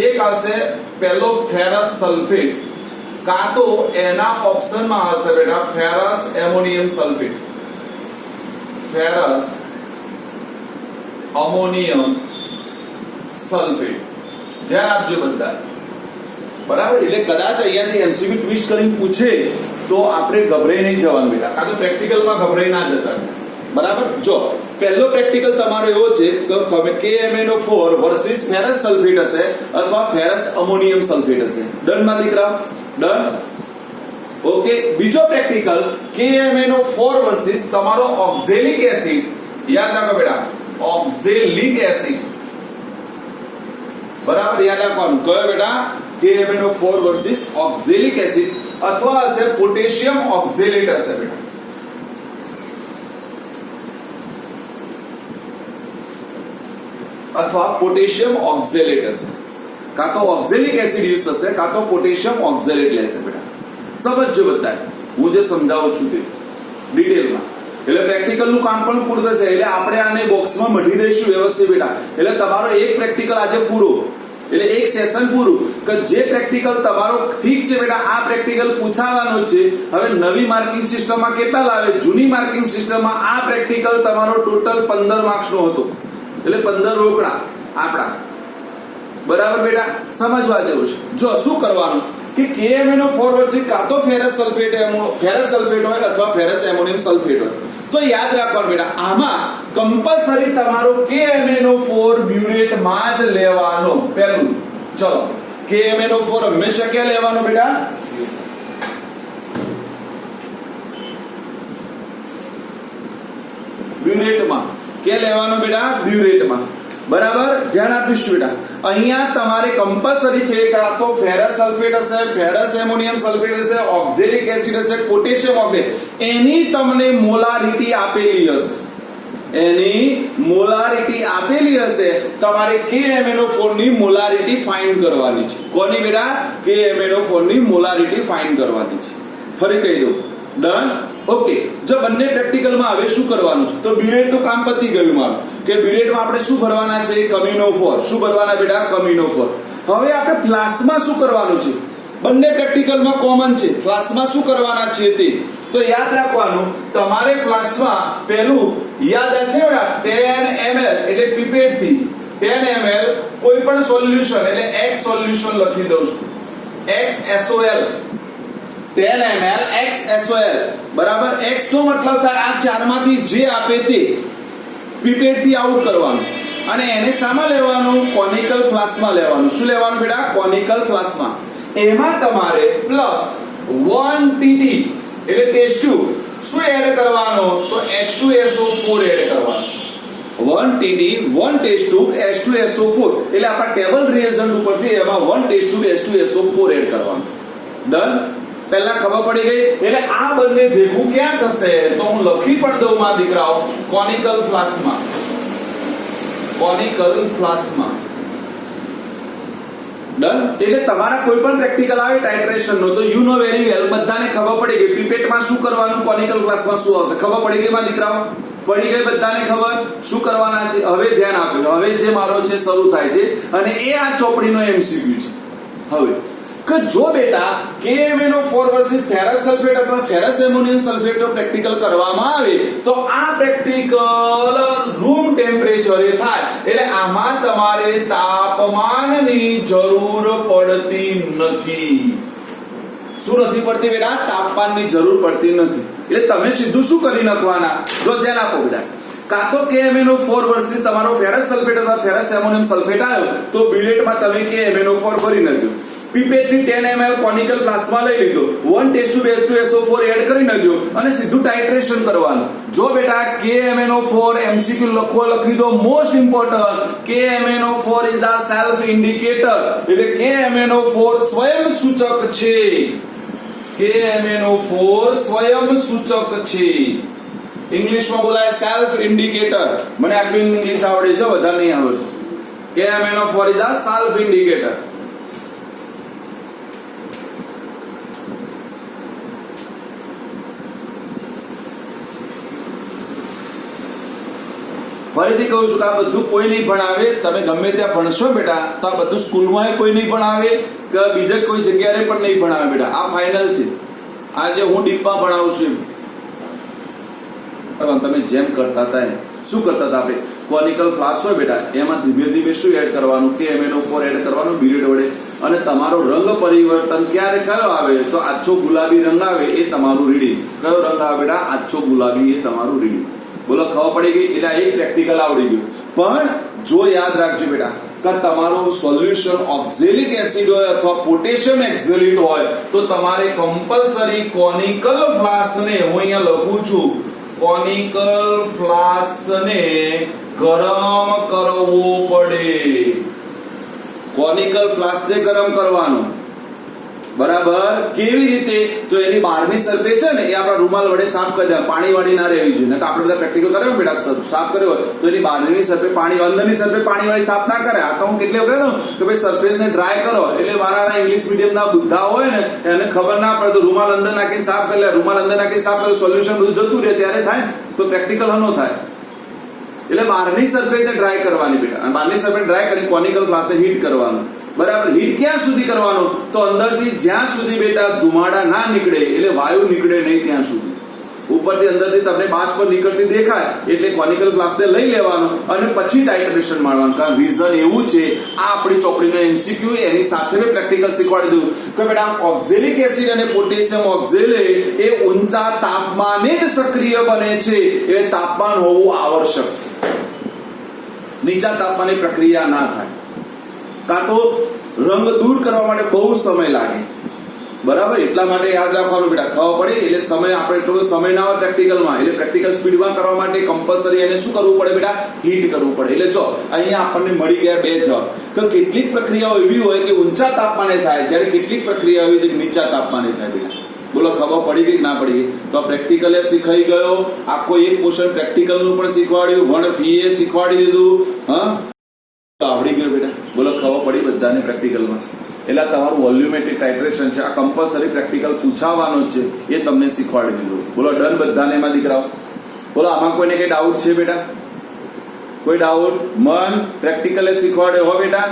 એક આવશે પહેલો ફેરસ સલ્ફેટ, કાં તો એના ઓપ્શનમાં હશે બેટા ferrous ammonium sulphate. Ferrous ammonium sulphate. ધ્યાન આપજો બધા. બરાબર? એટલે કદાચ અહીંયાથી એમસીક્યુ ટ્વિસ્ટ કરીને પૂછે તો આપણે ગભરાઈ નહીં જવાનું બેટા, કાં તો પ્રેક્ટિકલમાં ગભરાઈ ના જતા. બરાબર? જો પહેલો પ્રેક્ટિકલ તમારો એવો છે કે KMnO4 વર્સિસ ફેરસ સલ્ફેટ હશે અથવા ફેરસ અમોનિયમ સલ્ફેટ હશે. ડન માં દીકરા? ડન. ઓકે. બીજો પ્રેક્ટિકલ KMnO4 વર્સિસ તમારો ઓક્ઝેલિક એસિડ. યાદ રાખો બેટા, ઓક્ઝેલિક એસિડ. બરાબર? યાદ રાખવાનું. કયો બેટા? KMnO4 વર્સિસ ઓક્ઝેલિક એસિડ અથવા હશે પોટેશિયમ ઓક્ઝેલેટ હશે બેટા. અથવા પોટેશિયમ ઓક્ઝેલેટ હશે. કાં તો ઓક્ઝેલિક એસિડ યુઝ થશે, કાં તો પોટેશિયમ ઓક્ઝેલેટ લેશે બેટા. સમજજો બધા, હું જે સમજાવું છું તે ડિટેલમાં. એટલે પ્રેક્ટિકલ નું કામ પણ પૂરું થશે. એટલે આપણે આને બોક્સમાં મઢી દઈશું વ્યવસ્થિત બેટા. એટલે તમારો એક પ્રેક્ટિકલ આજે પૂરો, એટલે એક સેશન પૂરું. કે જે પ્રેક્ટિકલ તમારો ઠીક છે બેટા, આ પ્રેક્ટિકલ પૂછાવાનો છે. હવે નવી માર્કિંગ સિસ્ટમમાં કેટલા લાવે? જૂની માર્કિંગ સિસ્ટમમાં આ પ્રેક્ટિકલ તમારો ટોટલ 15 માર્ક્સ નો હતો, એટલે 15 રોકડા આપણા. બરાબર બેટા? સમજવા જેવું છે. જો શું કરવાનું કે KMnO4 વર્સિસ કાં તો ફેરસ સલ્ફેટ હોય અથવા ફેરસ એમોનિયમ સલ્ફેટ હોય, તો યાદ રાખવાનું બેટા, આમાં કમ્પલસરી તમારો KMnO4 બ્યુરેટ માં જ લેવાનો. પહેલું ચલો, KMnO4 હંમેશા ક્યાં લેવાનો બેટા? બ્યુરેટમાં. ક્યાં લેવાનો બેટા? બ્યુરેટમાં. બરાબર? ધ્યાન આપીશું બેટા. અહીંયા તમારે કમ્પલસરી છે કાં તો ફેરસ સલ્ફેટ હશે, ફેરસ એમોનિયમ સલ્ફેટ હશે, ઓક્ઝેલિક એસિડ હશે, પોટેશિયમ ઓક્ઝેલેટ. એની તમને મોલારિટી આપેલી હશે. એની મોલારિટી આપેલી હશે. તમારે KMnO4 ની મોલારિટી ફાઇન્ડ કરવાની છે. કોની બેટા? KMnO4 ની મોલારિટી ફાઇન્ડ કરવાની છે. ફરી કહી દઉં. ડન? ઓકે. જો બંને પ્રેક્ટિકલમાં હવે શું કરવાનું છે? તો બ્યુરેટનું કામ પતી ગયું મારું. કે બ્યુરેટમાં આપણે શું ભરવાના છે? KMnO4. શું ભરવાના બેટા? KMnO4. હવે આપણે ફ્લાસ્કમાં શું કરવાનું છે? બંને પ્રેક્ટિકલમાં કોમન છે. ફ્લાસ્કમાં શું કરવાના છે તે તો યાદ રાખવાનું. તમારે ફ્લાસ્કમાં પહેલું યાદ છે બેટા 10 ml એટલે પીપેટ થી 10 ml કોઈ પણ સોલ્યુશન એટલે X સોલ્યુશન લખી દઉં છું. XSOL 10 ml XSOL. બરાબર? X નો મતલબ થાય આ ચારમાંથી જે આપે તે પીપેટ થી આઉટ કરવાનું. અને એને સામા લેવાનું? કોનિકલ ફ્લાસ્કમાં લેવાનું. શું લેવાનું બેટા? કોનિકલ ફ્લાસ્કમાં. એમાં તમારે પ્લસ 1 TT એટલે ટેસ્ટ ટ્યુબ શું એડ કરવાનો? તો H2SO4 એડ કરવાનો. 1 TT 1 ટેસ્ટ ટ્યુબ H2SO4 એટલે આપણા ટેબલ રિએજન્ટ ઉપરથી એમાં 1 ટેસ્ટ ટ્યુબ H2SO4 એડ કરવાનું. ડન? પહેલા ખબર પડી ગઈ. એટલે આ બંને ભેગું ક્યાં થશે? તો હું લખી પણ દઉં માં દીકરાઓ, કોનિકલ ફ્લાસ્કમાં. કોનિકલ ફ્લાસ્કમાં. ડન? એટલે તમારા કોઈ પણ પ્રેક્ટિકલ આવે ટાઇટ્રેશન નો તો યુ નો વેરી વેલ, બધાને ખબર પડી ગઈ પીપેટમાં શું કરવાનું, કોનિકલ ફ્લાસ્કમાં શું આવશે. ખબર પડી ગઈ માં દીકરાઓ? પડી ગઈ બધાને ખબર? શું કરવાના છે? હવે ધ્યાન આપજો. હવે જે મારો છે શરૂ થાય છે અને એ આ ચોપડીનો MCQ છે. હવે કે જો બેટા KMnO4 વર્સિસ ફેરસ સલ્ફેટ અથવા ફેરસ એમોનિયમ સલ્ફેટ નો પ્રેક્ટિકલ કરવામાં આવે તો આ પ્રેક્ટિકલ રૂમ ટેમ્પરેચરે થાય. એટલે આમાં તમારે તાપમાનની જરૂર પડતી નથી. શું નથી પડતી બેટા? તાપમાનની જરૂર પડતી નથી. એટલે તમે સીધું શું કરી નાખવાના? જો ધ્યાન આપો બધા. કાં તો KMnO4 વર્સિસ તમારો ફેરસ સલ્ફેટ અથવા ફેરસ એમોનિયમ સલ્ફેટ આવ્યો તો બ્યુરેટમાં તમે KMnO4 ભરી નાખ્યો. પીપેટથી 10 ml કોનિકલ ફ્લાસ્કમાં લઈ લીધો, 1 ટેસ્ટ ટ્યુબ H2SO4 એડ કરી નાખ્યો અને સીધું ટાઇટ્રેશન કરવાનું. જો બેટા KMnO4 MCQ લખી દો. Most important, KMnO4 is a self indicator. એટલે KMnO4 સ્વયં સૂચક છે. KMnO4 સ્વયં સૂચક છે. ઇંગ્લિશમાં બોલાય સેલ્ફ ઇન્ડિકેટર. મને આટલું ઇંગ્લિશ આવડે છે, વધારે નહીં આવડતું. KMnO4 is a self indicator. ફરીથી કહું છું કે આ બધું કોઈ નહીં ભણાવે. તમે ગમે ત્યાં ભણશો બેટા તો આ બધું સ્કૂલમાં કોઈ નહીં ભણાવે કે બીજે કોઈ જગ્યાએ પણ નહીં ભણાવે બેટા. આ ફાઇનલ છે. આજે હું ડીપમાં ભણાવું છું. તમે જેમ કરતા હતા એમ શું કરતા હતા? આપણે કોનિકલ ફ્લાસ્ક હોય બેટા, એમાં ધીમે ધીમે શું એડ કરવાનું? KMnO4 એડ કરવાનું બીરીડ વડે. અને તમારો રંગ પરિવર્તન ક્યારે કયો આવે? તો આછો ગુલાબી રંગ આવે એ તમારું રીડિંગ. કયો રંગ આવે બેટા? આછો ગુલાબી એ તમારું રીડિંગ. બોલો, ખબર પડી ગઈ? એટલે એક પ્રેક્ટિકલ આવડી ગયું. પણ જો યાદ રાખજો બેટા કે તમારું સોલ્યુશન ઓક્ઝેલિક એસિડ હોય અથવા પોટેશિયમ એક્ઝેલિટ હોય તો તમારે કમ્પલસરી કોનિકલ ફ્લાસ્કને, હું અહીંયા લખું છું, કોનિકલ ફ્લાસ્કને ગરમ કરવો પડે. કોનિકલ ફ્લાસ્કને ગરમ કરવાનો. બરાબર. કેવી રીતે? તો એની બહારની સરફેસ છે ને એ આપણા રૂમાલ વડે સાફ કરી દેવા. પાણી વાળી ના રહેવી જોઈએ. આપણે બધા પ્રેક્ટિકલ કર્યો બેટા, સાફ કર્યો હોય તો એની બહારની સરફેસ પાણી, અંદરની સરફેસ પાણી વાળી સાફ ના કરે. આ તો હું કેટલી વખત કહું કે ભાઈ સરફેસને ડ્રાય કરો. એટલે મારા ઇંગ્લિશ મીડિયમના બુદ્ધા હોય ને એને ખબર ના પડે તો રૂમાલ અંદર નાખીને સાફ કરી લે. રૂમાલ અંદર નાખીને સાફ કરે, સોલ્યુશન બધું જતું રહે ત્યારે થાય. તો પ્રેક્ટિકલ હનો થાય. એટલે બહારની સરફેસને ડ્રાય કરવાની બેટા. અને બહારની સરફેસ ડ્રાય કરી કોનિકલ ફ્લાસ્કને હીટ કરવાનું. બરાબર. હીટ ક્યાં સુધી કરવાનું? તો અંદરથી જ્યાં સુધી બેટા ધુમાડા ના નીકળે, એટલે વાયુ નીકળે નહીં ત્યાં સુધી. ઉપરથી અંદરથી તમને બાષ્પ નીકળતી દેખાય એટલે કોનિકલ ફ્લાસ્કને લઈ લેવાનો અને પછી ટાઇટ્રેશન મારવાનું. કારણ રીઝન એવું છે, આ આપણી ચોપડીનો MCQ એની સાથે મેં પ્રેક્ટિકલ શીખવાડી દીધું કે બેટા ઓક્ઝેલિક એસિડ અને પોટેશિયમ ઓક્ઝેલેટ એ ઊંચા તાપમાને જ સક્રિય બને છે. એ તાપમાન હોવું આવશ્યક છે. નીચા તાપમાને પ્રક્રિયા ના થાય. કાં તો રંગ દૂર કરવા માટે બહુ સમય લાગે. બરાબર. એટલા માટે યાદ રાખવાનું બેટા. ખબર પડે? એટલે સમય આપણે એટલો સમય ના હોય પ્રેક્ટિકલમાં. એટલે પ્રેક્ટિકલ સ્પીડમાં કરવા માટે કમ્પલસરી એને શું કરવું પડે બેટા? હીટ કરવું પડે. એટલે જો અહીંયા આપણને મળી ગયા બે જવાબ. તો કેટલીક પ્રક્રિયાઓ એવી હોય કે ઊંચા તાપમાને થાય, જ્યારે કેટલીક પ્રક્રિયા એવી છે કે નીચા તાપમાને થાય બેટા. બોલો, ખબર પડી ગઈ ના પડી ગઈ? તો પ્રેક્ટિકલ શીખાઈ ગયો. આખો એક પોર્શન પ્રેક્ટિકલ નું પણ શીખવાડ્યું, વન ફી એ શીખવાડી દીધું. હા, આવડી ગયો બેટા. બોલો, ખબર પડી બધાને પ્રેક્ટિકલમાં? એટલે તમારું વોલ્યુમેટ્રિક ટાઇટ્રેશન છે, આ કમ્પલસરી પ્રેક્ટિકલ પૂછાવાનો જ છે, એ તમને શીખવાડી દીધું. બોલો, ડન બધાને એમાં દીકરાઓ? બોલો, આમાં કોઈને કઈ ડાઉટ છે બેટા? કોઈ ડાઉટ? મન પ્રેક્ટિકલ શીખવાડે હો બેટા.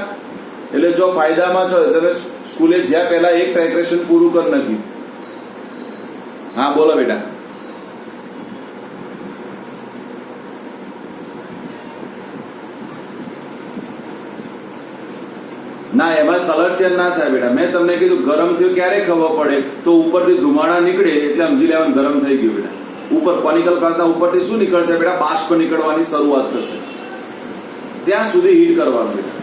એટલે જો ફાયદામાં છો તમે સ્કૂલે જ્યાં પહેલા એક ટાઇટ્રેશન પૂરું કરી નાખ્યું. હા બોલો બેટા. ના, એમાં કલર ચેન્જ ના થાય બેટા. મેં તમને કીધું ગરમ થયો ક્યારે ખબર પડે? તો ઉપરથી ધુમાડા નીકળે એટલે સમજી લેવાનું ગરમ થઈ ગયું બેટા. ઉપર કોનિકલ કરતા ઉપરથી શું નીકળશે બેટા? બાષ્પ નીકળવાની શરૂઆત થશે. ત્યાં સુધી હીટ કરવાનું બેટા.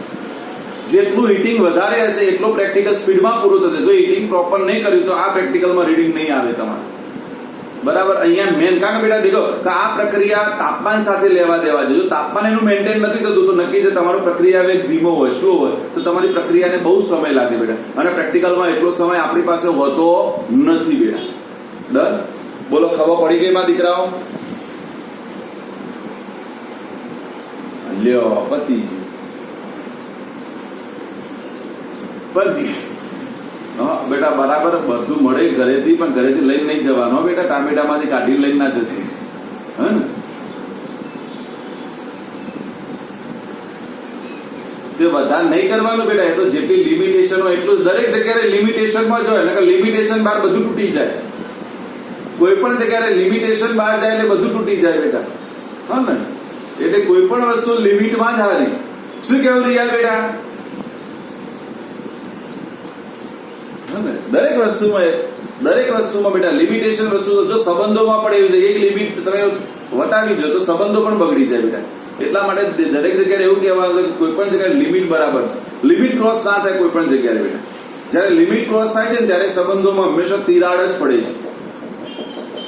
જેટલું હીટિંગ વધારે હશે એટલો પ્રેક્ટિકલ સ્પીડમાં પૂરું થશે. જો હીટિંગ પ્રોપર નહીં કર્યું તો આ પ્રેક્ટિકલમાં રીડિંગ નહીં આવે તમારે. બરાબર. અહીંયા મેન કારણ બેટા દેખો કે આ પ્રક્રિયા તાપમાન સાથે લેવા દેવા છે. જો તાપમાન એનું મેન્ટેન નથી થતું તો નક્કી છે તમારું પ્રક્રિયા વેગ ધીમો હોય, સ્લો હોય, તો તમારી પ્રક્રિયાને બહુ સમય લાગે બેટા. અને પ્રેક્ટિકલમાં એટલો સમય આપણી પાસે હોતો નથી બેટા. ડન? બોલો, ખબર પડી ગઈ માં દીકરાઓ? લ્યો, પતિ પતિ. હા બેટા, બરાબર. બધું મળે ઘરેથી, પણ ઘરેથી લઈને નહીં જવાનું બેટા. ટામેટામાંથી કાઢી લઈને ના જતી. હે ને? તે બધા નહીં કરવાનું બેટા. એ તો જેટલી લિમિટેશન હોય એટલું દરેક જગ્યાએ લિમિટેશનમાં જ હોય. લિમિટેશન બહાર બધું તૂટી જાય. કોઈ પણ જગ્યાએ લિમિટેશન બહાર જાય એટલે બધું તૂટી જાય બેટા. હા ને? એટલે કોઈ પણ વસ્તુ લિમિટમાં જ હારી. શું કેવું રિયા બેટા? દરેક વસ્તુમાં બેટા લિમિટેશન વસ્તુ. જો સંબંધોમાં પણ એવી છે, એક લિમિટ તમે વટાવી દો તો સંબંધો પણ બગડી જાય બેટા. એટલા માટે દરેક જગ્યાએ એવું કહેવાનું કે કોઈ પણ જગ્યાએ લિમિટ બરાબર છે. લિમિટ ક્રોસ ના થાય કોઈ પણ જગ્યાએ બેટા. જ્યારે લિમિટ ક્રોસ થાય છે ને ત્યારે સંબંધોમાં હંમેશા તિરાડ જ પડે છે,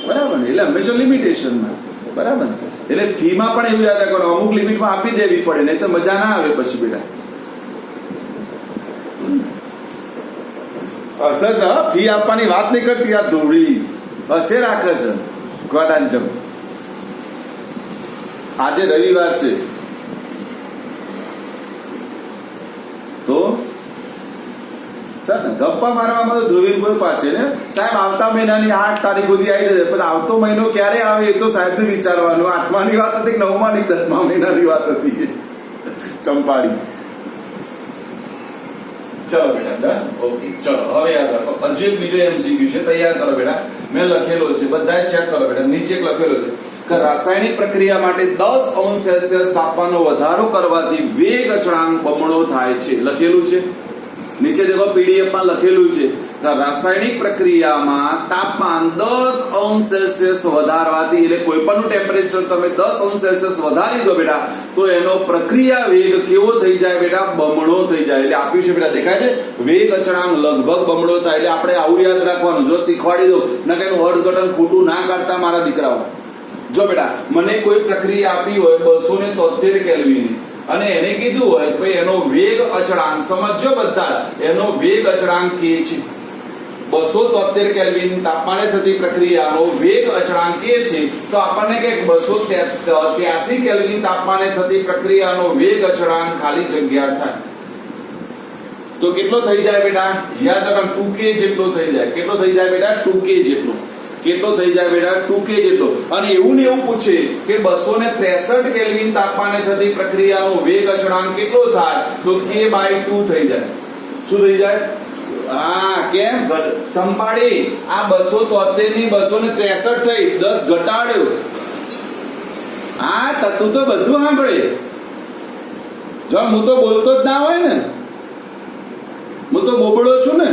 બરાબર ને? એટલે હંમેશા લિમિટેશનમાં, બરાબર ને? એટલે ફીમાં પણ એવું યાદ રાખવાનું, અમુક લિમિટમાં આપી દેવી પડે, નહીં તો મજા ના આવે પછી બેટા. હશે ફી આપવાની વાત નહીં કરતી, આ ધોળી હશે રાખે છે ગોડાંચમ. આજે રવિવાર છે તો ગપ્પા મારવામાં તો ધ્રુવીન કોઈ પાછે ને સાહેબ આવતા મહિનાની 8 તારીખ સુધી આવી જશે, પછી આવતો મહિનો ક્યારે આવે એ તો સાહેબ વિચારવાનું. 8માની વાત હતી, 9માની, 10મા મહિનાની વાત હતી ચંપાડી. ચલો બેટા ડન, ઓકે. ચલો હવે યાદ રાખો, હજુ એક બીજો એમસીક્યુ છે, તૈયાર કરો બેટા. મેં લખેલો છે, બધા ચેક કરો બેટા. નીચે લખેલો છે કે રાસાયણિક પ્રક્રિયા માટે 10°C તાપમાનનો વધારો કરવાથી વેગ અચળાંક બમણો થાય છે. લખેલું છે નીચે દેખો, પીડીએફ માં લખેલું છે કે રાસાયણિક પ્રક્રિયામાં તાપમાન 10°C વધારવાથી, એટલે કોઈ પણનું ટેમ્પરેચર તમે 10°C વધારી દો બેટા તો એનો પ્રક્રિયા વેગ કેવો થઈ જાય બેટા? બમણો થઈ જાય. એટલે આપ્યું છે બેટા, દેખાય છે? વેગ અચળાંક લગભગ બમણો થાય. એટલે આપણે આવું યાદ રાખવાનું. જો શીખવાડી દો ના કઈ અર્થઘટન ખોટું ના કાઢતા મારા દીકરાઓ. જો બેટા મને કોઈ પ્રક્રિયા આપી હોય 273 કેલ્વિન અને એને કીધું હોય કે એનો વેગ અચળાંક, સમજો બધા, એનો વેગ અચળાંક કે છે 273 કેલ્વિન તાપમાને થતી પ્રક્રિયાનો વેગ અચળાંક કે છે, તો આપણને કે 283 કેલ્વિન તાપમાને થતી પ્રક્રિયાનો વેગ અચળાંક ખાલી જગ્યા થાય તો કેટલો થઈ જાય બેટા? યાદ રાખો, 2k જેટલો થઈ જાય. કેટલો થઈ જાય બેટા? 2k જેટલો. કેટલો થઈ જાય બેટા? 2k જેટલો. અને એવું ને એવું પૂછે કે 263 કેલ્વિન તાપમાને થતી પ્રક્રિયાનો વેગ અચળાંક કેટલો થાય? તો k/2 થઈ જાય. શું થઈ જાય? હા, કેમ ચંપાડી? આ 273 ની 263 થઈ, 10 ઘટાડ્યો. હા, તું તો બધું સાંભળે. જો હું તો બોલતો જ ના હોય ને, હું તો બોબડો છું ને.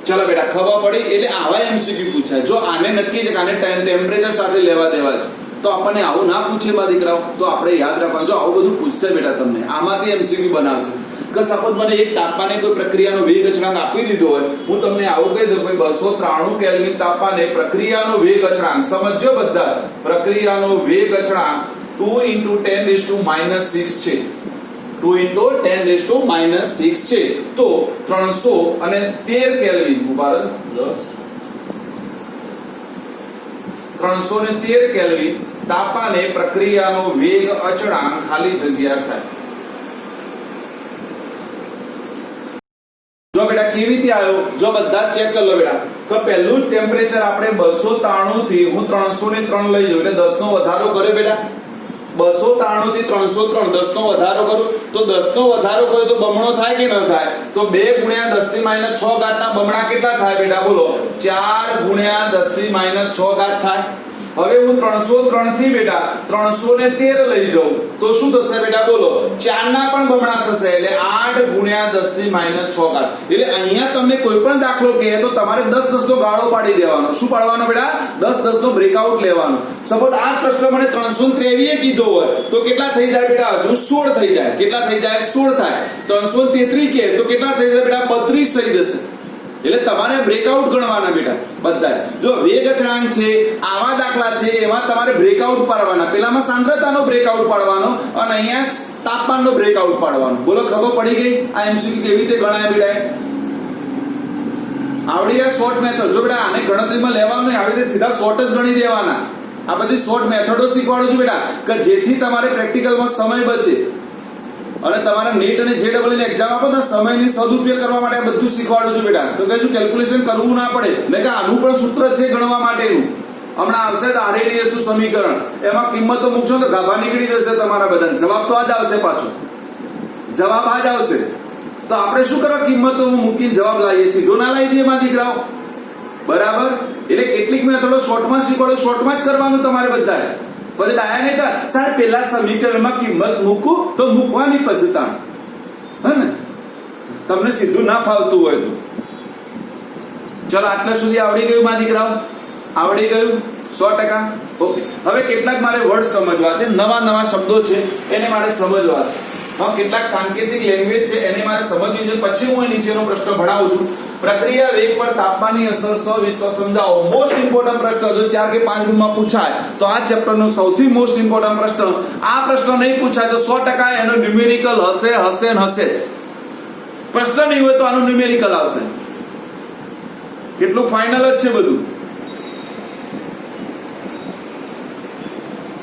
ચલો બેટા, ખબર પડી? એટલે આવા એમસીક્યુ પૂછાય. જો આને નક્કી છે કે આને ટેમ્પરેચર સાથે લેવા દેવા છે તો આપણને આવું ના પૂછે મારા દીકરાઓ. તો આપણે યાદ રાખવાનું, જો આવું બધું પૂછશે બેટા તમને, આમાંથી એમસીક્યુ બનાવશે કે સપોઝ મને એક તાપમાને કોઈ પ્રક્રિયાનો વેગ અચળાંક આપી દીધો હોય, હું તમને આવું કહી દઉં ભાઈ 293 કેલ્વિન તાપમાને પ્રક્રિયાનો વેગ અચળાંક, સમજો બધા, પ્રક્રિયાનો વેગ અચળાંક 2 × 10⁻⁶ છે. 2 × 10⁻⁶ છે તો 313 કેલ્વિન, ઉભા રહો 313 કેલ્વિન તાપમાને પ્રક્રિયાનો વેગ અચળાંક ખાલી જગ્યા થાય. જો બેટા કેવી રીતે આવ્યો? જો બધા ચેક કરી લો બેટા. તો પહેલું ટેમ્પરેચર આપણે 293 થી હું 303 લઈ જાઉં, એટલે 10 નો વધારો કર્યો બેટા. 293 થી 303, 10 નો વધારો કરું તો 10 નો વધારો કર્યો તો બમણો થાય કે ન થાય? તો 2 × 10⁻⁶ ના બમણા કેટલા થાય બેટા? બોલો. 4 × 10⁻⁶ થાય. હવે હું 303 થી બેટા 313 લઈ જાઉં તો શું થશે બેટા? બોલો. 4 ના પણ બમણા થશે, એટલે 8 × 10⁻⁶. એટલે અહીંયા તમને કોઈ પણ દાખલો કહે તો તમારે 10 નો ગાળો પાડી દેવાનો. શું પાડવાનો બેટા? 10 નો બ્રેકઆઉટ લેવાનો. સપોઝ આ પ્રશ્ન મને 323 એ કીધો હોય તો કેટલા થઈ જાય બેટા? હજુ 16 થઈ જાય. કેટલા થઈ જાય? 16 થાય. 333 કે તો કેટલા થઈ જાય બેટા? 32 થઈ જશે. એટલે તમારે બ્રેકઆઉટ ગણવાના બેટા બધા. જો વેગ અચળાંક છે, આવા દાખલા છે, એમાં તમારે બ્રેકઆઉટ પાડવાના. પેલામાં સાંદ્રતાનો બ્રેકઆઉટ પાડવાનો અને અહીંયા તાપમાનનો બ્રેકઆઉટ પાડવાનો. બોલો, ખબર પડી ગઈ આ એમસીક્યુ કેવી રીતે ગણાય બેટા? આવડી આ શોર્ટ મેથડ. જો બેટા આને ગણતરીમાં લેવાનું નહીં, આવી રીતે સીધા શોર્ટ જ ગણી દેવાના. આ બધી શોર્ટ મેથડો શીખવાડું છું બેટા કે જેથી તમારે પ્રેક્ટિકલમાં સમય બચે અને તમારા નેટ અને JEE ની એક્ઝામ આપો તો સમયની સદુપયોગ કરવા માટે આ બધું શીખવાડું છું બેટા. તો કશું કેલ્ક્યુલેશન કરવું ના પડે. ને કે આનું પણ સૂત્ર છે ગણવા માટેનું. હમણાં આવશે તો RADS નું સમીકરણ, એમાં કિંમતો મૂકશો તો ગાભા નીકળી જશે તમારા બધા. જવાબ તો આ જ આવશે, પાછો જવાબ આ જ આવશે. તો આપણે શું કરવા? કિંમતો મૂકીને જવાબ લાવીએ, સીધો ના લાવી દઈએ મારા દીકરાઓ. બરાબર? એટલે કેટલીક મેથડો શોર્ટમાં શીખવાડો, શોર્ટમાં જ કરવાનું તમારે બધાએ. પછી ડાયા નહીં થાય સાહેબ પેલા સમીકરણમાં કિંમત મૂકું તો મૂકવાની પછી તાણ, હે ને? તમને સીધું ના ફાવતું હોય તો. ચલો, આટલા સુધી આવડી ગયું મારા દીકરાઓ? આવડી ગયું 100%? ઓકે. હવે કેટલાક મારે વર્ડ સમજવા છે, નવા નવા શબ્દો છે, એને મારે સમજવા છે. કેટલાક સાંકેતિક લેંગ્વેજ છે એને મારે સમજવી છે, પછી હું નીચેનો પ્રશ્ન ભણાવું છું. પ્રક્રિયા વેગ પર તાપમાનની અસર સવિસ્તર સમજાવો. મોસ્ટ ઇમ્પોર્ટન્ટ પ્રશ્ન જો 4 કે 5 ગુણમાં પૂછાય તો આ ચેપ્ટરનો સૌથી મોસ્ટ ઇમ્પોર્ટન્ટ પ્રશ્ન. આ પ્રશ્ન નહીં પૂછાય તો 100% એનો ન્યુમેરિકલ હશે હશે ને હશે જ. પ્રશ્ન નહીં હોય તો આનું ન્યુમેરિકલ આવશે. કેટલું ફાઇનલ જ છે બધું.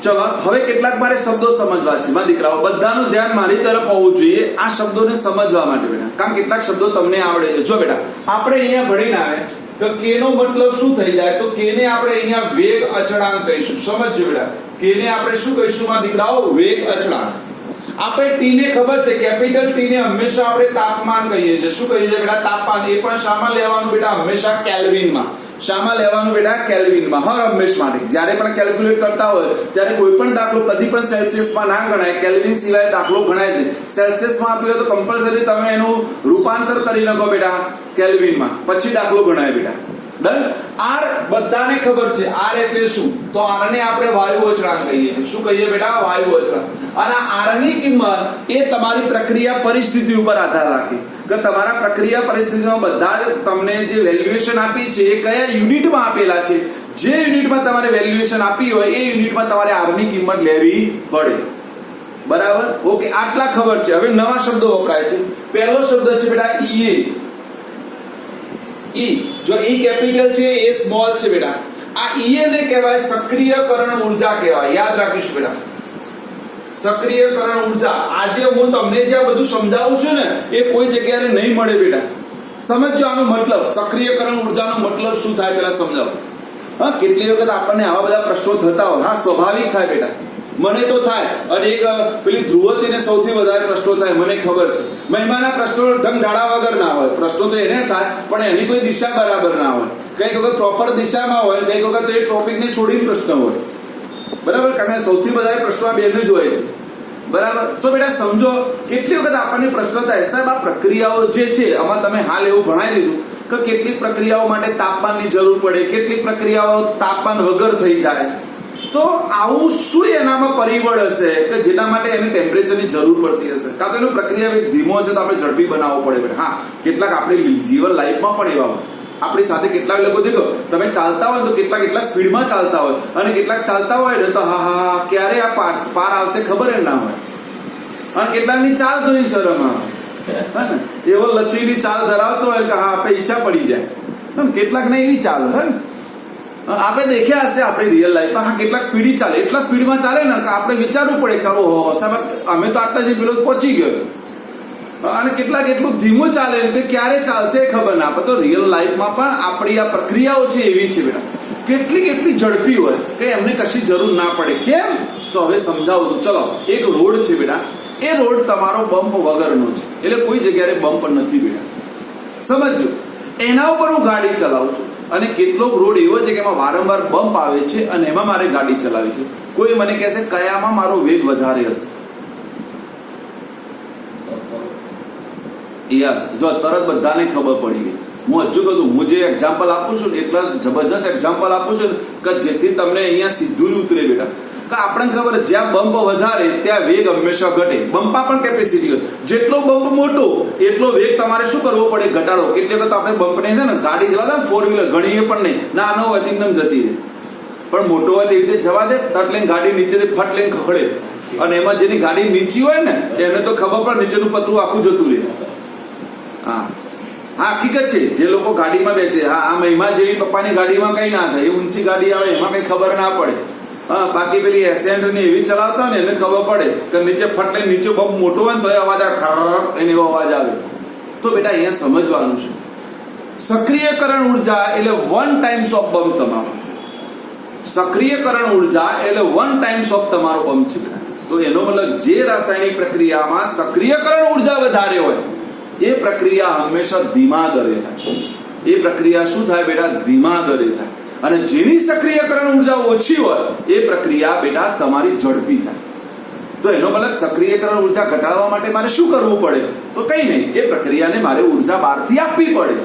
ચલો હવે કેટલાક મારે શબ્દો સમજવા છે મારા દીકરાઓ, બધાનું ધ્યાન મારી તરફ હોવું જોઈએ આ શબ્દોને સમજવા માટે બેટા, કારણ કેટલાક શબ્દો તમને આવડે છે. જો બેટા આપણે અહીંયા ભણીને આવે તો કે નો મતલબ શું થઈ જાય, તો કે ને આપણે અહીંયા વેગ અચળાંક કહીશું. સમજજો બેટા, કે ને આપણે શું કહીશું મારા દીકરાઓ? વેગ અચળાંક. આપણે ટી ને ખબર છે, કેપિટલ ટી ને હંમેશા આપણે તાપમાન કહીએ છીએ. શું કહીએ છીએ બેટા? તાપમાન. એ પણ શામાં લેવાનું બેટા? હંમેશા કેલ્વિનમાં. શામાં લેવાનું બેટા? કેલ્વિનમાં. હર હંમેશ માટે જ્યારે પણ કેલ્ક્યુલેટ કરતા હોય ત્યારે કોઈ પણ દાખલો કદી પણ સેલ્સિયસમાં ના ગણાય, કેલ્વિન સિવાય દાખલો ગણાય જ નહીં. સેલ્સિયસમાં આપ્યું હોય તો કમ્પલસરી તમે એનું રૂપાંતર કરી નાખો બેટા કેલ્વિનમાં, પછી દાખલો ગણાય બેટા. ડન. આર બધાને ખબર છે. આર એટલે શું? તો આર ને આપણે વાયુ અચળાંક કહીએ છીએ. શું કહીએ બેટા? વાયુ અચળાંક. અને આર ની કિંમત એ તમારી પ્રક્રિયા પરિસ્થિતિ ઉપર આધાર રાખે કે તમારા પ્રક્રિયા પરિસ્થિતિમાં બધા તમને જે વેલ્યુએશન આપી છે એ કયા યુનિટમાં આપેલા છે. જે યુનિટમાં તમારે વેલ્યુએશન આપી હોય એ યુનિટમાં તમારે આર ની કિંમત લેવી પડે. બરાબર? ઓકે, આટલા ખબર છે. હવે નવા શબ્દો વપરાય છે. પહેલો શબ્દ છે બેટા ઈએ. ઈ જો ઈ કેપિટલ છે, એ સ્મોલ છે બેટા. આ ઈએ ને કહેવાય સક્રિયકરણ ઊર્જા કહેવાય. યાદ રાખીશું બેટા, સક્રિયકરણ ઊર્જા. આજે હું તમને જે બધું સમજાવું છું ને એ કોઈ જગ્યાએ નહીં મળે બેટા. સમજો આનો મતલબ. સક્રિયકરણ ઊર્જાનો મતલબ શું થાય પેલા સમજાવો. હા, કેટલી વખત આપણને આવા બધા પ્રશ્નો થતા હોય. હા, સ્વાભાવિક થાય બેટા, મને તો થાય. અને એક પેલી ધ્રુવતીને સૌથી વધારે પ્રશ્નો થાય, મને ખબર છે. મહિમાના પ્રશ્નો ઢંગ ઢાળા વગર ના હોય. પ્રશ્નો તો એને થાય પણ એની કોઈ દિશા બરાબર ના હોય. કઈક વખત પ્રોપર દિશામાં હોય, કઈક વખત એ ટોપિકને છોડીને પ્રશ્ન હોય. બરાબર? કારણ કે સૌથી વધારે પ્રશ્નો આ બેનું જ હોય છે. બરાબર? તો બેટા સમજો, કેટલી વખત આપણને પ્રશ્ન થાય સાહેબ આ પ્રક્રિયાઓ જે છે આમાં તમે હાલ એવું ભણાવી દીધું કે કેટલીક પ્રક્રિયાઓ માટે તાપમાનની જરૂર પડે, કેટલીક પ્રક્રિયાઓ તાપમાન વગર થઈ જાય. તો આવું શું એનામાં પરિબળ હશે કે જેના માટે એને ટેમ્પરેચરની જરૂર પડતી હશે? કાં તો એનો પ્રક્રિયા વેગ ધીમો હશે તો આપણે ઝડપી બનાવવો પડે બેટા. હા, કેટલાક આપણી જીવન લાઈફમાં પણ એવા હોય. આપણી સાથે કેટલાક લોકો દેખો તમે ચાલતા હોય તો કેટલા સ્પીડમાં ચાલતા હોય, અને કેટલાક ચાલતા હોય ને તો હા ક્યારે આ પાર આવશે ખબર ના હોય. અને કેટલાકની ચાલ જોઈ શરમ આવે, હે ને? એવો લચીની ચાલ ધરાવતો હોય કે હા પૈસા પડી જાય. કેટલાક ને એવી ચાલ હે ને આપણે દેખ્યા હશે આપણે રિયલ લાઈફમાં. હા, કેટલાક સ્પીડી ચાલે, એટલા સ્પીડમાં ચાલે ને કે આપણે વિચારવું પડે કે સારું સાહેબ અમે તો આટલા જે પેલો પહોંચી ગયો. અને કેટલાક એટલું ધીમું ચાલે કે ક્યારે ચાલશે ખબર ના પડે. તો રિયલ લાઈફમાં પણ આપણી આ પ્રક્રિયાઓ છે એવી છે બેટા. કેટલી ઝડપી હોય કે એમને કશી જરૂર ના પડે. કેમ? તો હવે સમજાવું છું. ચલો, એક રોડ છે બેટા, એ રોડ તમારો બમ્પ વગરનો છે, એટલે કોઈ જગ્યાએ બમ્પ નથી બેટા. સમજજો, એના ઉપર હું ગાડી ચલાવું છું અને કેટલોક રોડ એવો છે કે એમાં વારંવાર બમ્પ આવે છે અને એમાં મારે ગાડી ચલાવી છે. કોઈ મને કહેશે કયામાં મારો વેગ વધારે હશે? યસ, જો તરત બધાને ખબર પડી ગઈ. હું હજુ કહું, હું જે એક્ઝામ્પલ આપું છું એટલા જબરજસ્ત એક્ઝામ્પલ આપું છું કે જેથી તમને અહીંયા સીધું ઉતરે બેટા. કે આપણને ખબર જ્યાં બમ્પ વધારે ત્યાં વેગ હંમેશા ઘટે. બમ્પા પણ કેપેસિટી હોય, જેટલો બમ્પ મોટો એટલો વેગ તમારે શું કરવો પડે? ઘટાડો. કેટલી વખત આપણે બમ્પને છે ને ગાડી જવા દે 4 વ્હીલર ઘણીએ પણ નહીં, નાનો હોય એકદમ જતી રહે. પણ મોટો હોય તેવી રીતે જવા દે, તટ લઈને ગાડી નીચેથી ફટ લઈને ખખડે. અને એમાં જેની ગાડી નીચી હોય ને એને તો ખબર પડે નીચેનું પતરું આખું જતું રહે. હા, હકીકત છે. જે લોકો ગાડીમાં બેસે, હા આ મહિમા જેવી પપ્પાની ગાડીમાં કઈ ના થાય. એ ઊંચી ગાડી આવે એમાં કઈ ખબર ના પડે. હા, બાકી પેલી એસેન્ટ ની એવી ચલાવતા ને એને ખબર પડે કે નીચે ફટ લઈને નીચે બહુ મોટો હોય ને તો એ અવાજ આવે, ખર એને એવો અવાજ આવે. તો બેટા અહીંયા સમજવાનું છે, સક્રિયકરણ ઉર્જા એટલે 1 ટાઈમ્સ ઓફ બમ્પ તમારો. સક્રિયકરણ ઉર્જા એટલે 1 ટાઈમ્સ ઓફ તમારો બમ્પ છે બેટા. તો એનો મતલબ જે રાસાયણિક પ્રક્રિયામાં સક્રિયકરણ ઉર્જા વધારે હોય એ પ્રક્રિયા હંમેશા ધીમા દરે થાય. એ પ્રક્રિયા શું થાય બેટા? ધીમા દરે થાય. અને જેની સક્રિયકરણ ઉર્જા ઓછી હોય એ પ્રક્રિયા બેટા તમારી ઝડપી થાય. તો એનો મતલબ સક્રિયકરણ ઉર્જા ઘટાડવા માટે મારે શું કરવું પડે? તો કઈ નહીં, એ પ્રક્રિયાને મારે ઉર્જા બહારથી આપવી પડે,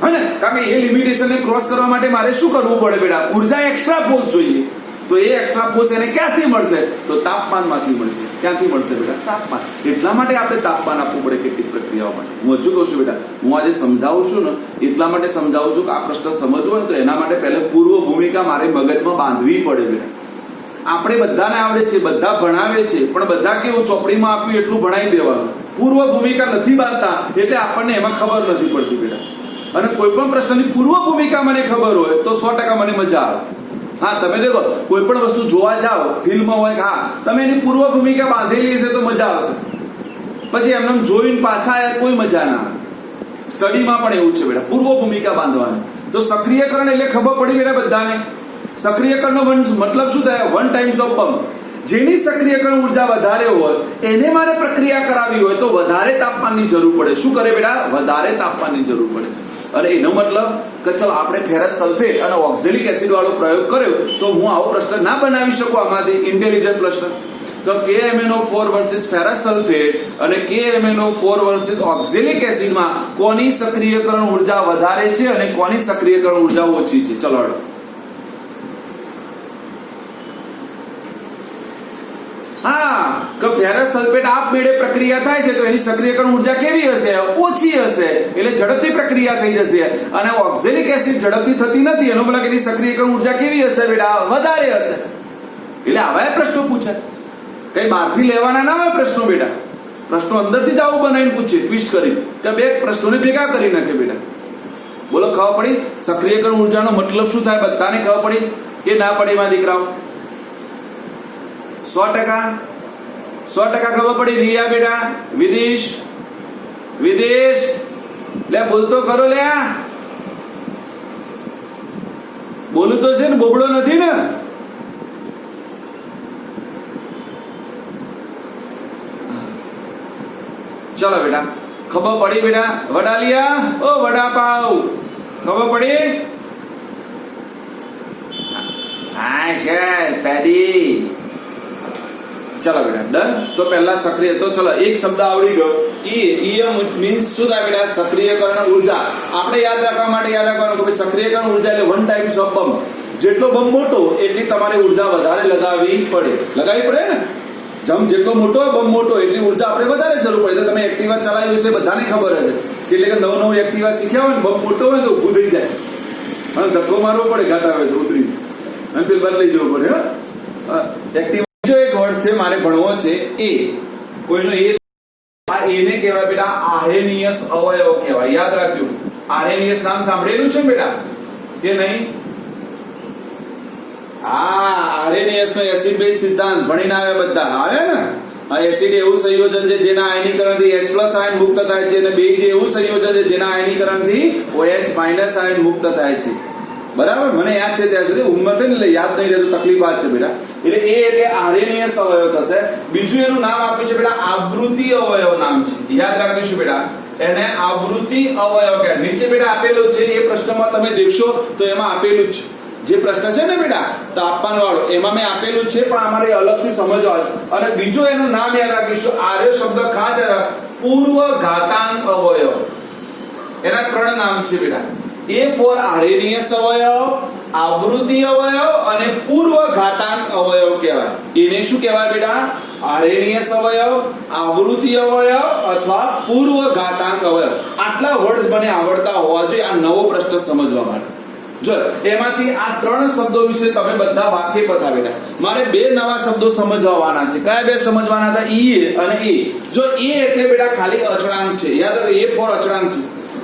હે ને? કારણ કે એ લિમિટેશનને ક્રોસ કરવા માટે મારે શું કરવું પડે બેટા? ઉર્જા એક્સ્ટ્રા ફોર્સ જોઈએ. તો એ એક્સ્ટ્રા ફોર્સ એને ક્યાંથી મળશે? તો તાપમાનમાંથી મળશે. ક્યાંથી મળશે બેટા? તાપમાન. એટલા માટે આપણે તાપમાન આપવું પડે કેટલીક પ્રક્રિયાઓ માટે. હું હજુ કહું છું બેટા, હું આજે સમજાવું છું ને એટલા માટે સમજાવું છું કે આ પ્રશ્ન સમજવો હોય તો એના માટે પહેલા પૂર્વ ભૂમિકા મારે મગજમાં બાંધવી પડે બેટા. આપણે બધાને આવડે છે, બધા ભણાવે છે, પણ બધા કેવું ચોપડીમાં આપ્યું એટલું ભણાવી દેવાનું. પૂર્વ ભૂમિકા નથી બાંધતા એટલે આપણને એમાં ખબર નથી પડતી બેટા. અને કોઈ પણ પ્રશ્નની પૂર્વ ભૂમિકા મને ખબર હોય તો 100% મને મજા આવે. હા, તમે દેખો કોઈ પણ વસ્તુ જોવા જાઓ, ફિલ્મ હોય કે હા તમે એની પૂર્વ ભૂમિકા બાંધેલી હશે તો મજા આવશે. પછી એમને જોઈને પાછા કોઈ મજા ના આવે. સ્ટડીમાં પણ એવું છે બેટા, પૂર્વ ભૂમિકા બાંધવાની. તો સક્રિયકરણ એટલે ખબર પડી બેટા બધાને. સક્રિયકરણનો મતલબ શું થાય? 1 ટાઈમ્સ ઓફ પંપ. જેની સક્રિયકરણ ઉર્જા વધારે હોય એને મારે પ્રક્રિયા કરાવી હોય તો વધારે તાપમાનની જરૂર પડે. શું કરે બેટા? વધારે તાપમાનની જરૂર પડે. અને એનો મતલબ કે ચલો આપણે ફેરસ સલ્ફેટ અને ઓક્ઝેલિક એસિડ વાળો પ્રયોગ કર્યો તો હું આવો પ્રશ્ન ના બનાવી શકું આમાંથી ઇન્ટેલિજન્ટ પ્રશ્ન. તો KMnO4 વર્સિસ ફેરસ સલ્ફેટ અને KMnO4 વર્સિસ ઓક્ઝેલિક એસિડમાં કોની સક્રિયકરણ ઉર્જા વધારે છે અને કોની સક્રિયકરણ ઉર્જા ઓછી છે? ચલો હા, કે ફેરસ સલ્ફેટ આપમેળે પ્રક્રિયા થાય છે તો એની સક્રિયકરણ ઉર્જા કેવી હશે? ઓછી હશે. એટલે ઝડપથી પ્રક્રિયા થઈ જશે. અને ઓક્ઝેલિક એસિડ ઝડપથી થતી નથી, એનો મતલબ એની સક્રિયકરણ ઉર્જા કેવી હશે બેટા? વધારે હશે. એટલે આવા પ્રશ્નો પૂછે, કઈ બહારથી લેવાના ના હોય પ્રશ્નો બેટા. પ્રશ્નો અંદરથી જ આવું બનાવીને પૂછે, ટ્વિસ્ટ કરી કે બે પ્રશ્નોને ભેગા કરી નાખે બેટા. બોલો, ખબર પડી? સક્રિયકરણ ઉર્જાનો મતલબ શું થાય બધાને ખબર પડી કે ના પડી માં દીકરાઓ? 100% ખબર પડી. રિયા બેટા, વિદેશ લે બોલતો ખરો લે. બોલું તો છે ને, બોબડો નથી ને? ચલો બેટા, ખબર પડી બેટા? વડાલિયા, ઓ વડાપાવ, ખબર પડી? હા સર, પેડી. ચલો બેટા, ડન. તો પહેલા સક્રિય, તો ચલો એક શબ્દ આવડી ગયો. ઈ મીન્સ શું થાય બેટા? સક્રિયકરણ ઉર્જા. આપણે યાદ રાખવા માટે યાદ રાખવાનું કે સક્રિયકરણ ઉર્જા એટલે 1 ટાઈમ્સ ઓફ પંપ. જેટલો પંપ મોટો એટલી તમારે ઉર્જા વધારે લગાવવી પડે. લગાવવી પડે ને? જેટલો મોટો હોય પંપ મોટો એટલી ઉર્જા આપણે વધારે જરૂર પડે. તમે એક્ટિવા ચલાવી હશે બધાને ખબર હશે. એટલે કે નવું એક્ટિવા શીખ્યા હોય ને, પંપ મોટો હોય તો ઊભું થઈ જાય અને ધક્કો મારવો પડે ઘાટા હોય તો ઉતરી અને પેલ બદલાઈ જવું પડે. એક્ટિવા જો એક વર્ડ છે મારે ભણવો છે, એ કોઈનો એ. આ એને કહેવાય બેટા આર્હેનિયસ અવયવ કહેવાય. યાદ રાખજો, આર્હેનિયસ નામ સાંભળેલું છે બેટા કે નહીં? હા, આર્હેનિયસ નો એસિડ બેઝ સિદ્ધાંત ભણીને આવ્યા બધા. આવે ને? આ એસિડ એવું સંયોજન છે જેના આયનીકરણથી H+ આયન મુક્ત થાય છે અને બેઝ એવું સંયોજન છે જેના આયનીકરણથી OH- આયન મુક્ત થાય છે. બરાબર? મને યાદ છે ત્યાં સુધી. ઉંમર થઈ ને યાદ નહીં રહેતું, તકલીફ આ છે બેટા. એટલે એ એટલે આર્હેનિયસ અવયવ થશે. બીજું એનું નામ આપ્યું છે બેટા આવૃત્તિ અવયવ નામ છે. યાદ રાખીશું બેટા, એને આવૃત્તિ અવયવ કહે. નીચે બેટા આપેલું છે, એ પ્રશ્નમાં તમે દેખશો તો એમાં આપેલું છે. જે પ્રશ્ન છે ને બેટા તાપમાન વાળો, એમાં મેં આપેલું છે પણ અમારે અલગથી સમજવા. અને બીજું એનું નામ યાદ રાખીશું, આર્ય શબ્દ ખાસ પૂર્વ ઘાતાંક અવયવ. એના 3 નામ છે બેટા. એ ફોર આર્હેનિયસ અવયવ, આવૃત્તિ અવયવ અને પૂર્વ ઘાતાંક અવયવ કહેવાય. એને શું કહેવાય બેટા? આર્હેનિયસ અવયવ, આવૃત્તિ અવયવ અથવા પૂર્વ ઘાતાંક અવયવ. આટલા વર્ડ્સ મને આવડતા હોવા જોઈએ આ નવો પ્રશ્ન સમજવા માટે. જો એમાંથી આ 3 શબ્દો વિશે તમે બધા વાકેફ હતા બેટા. મારે 2 નવા શબ્દો સમજવાના છે. કયા 2 સમજવાના હતા? ઈ અને એ. જો એ એટલે બેટા ખાલી અચળાંક છે. યાદ રાખો, એ ફોર અચળાંક છે.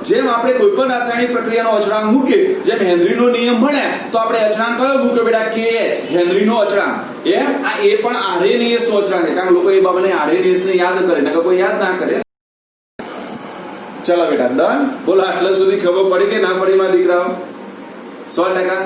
જેમ આપણે કોઈ પણ રાસાયણિક પ્રક્રિયાનો અચળાંક મૂકીએ, જેમ હેનરીનો નિયમ ભણ્યા તો આપણે અચળાંક કયો મૂક્યો બેટા? KH, હેનરીનો અચળાંક. એમ આ એ પણ આર્હેનિયસનો અચળાંક છે. કારણ લોકો એ બાબતને આર્હેનિયસને યાદ કરે ને કોઈ યાદ ના કરે. ચલો બેટા, ડન. બોલો, આટલા સુધી ખબર પડી કે ના પડી માં દીકરાઓ? 100%.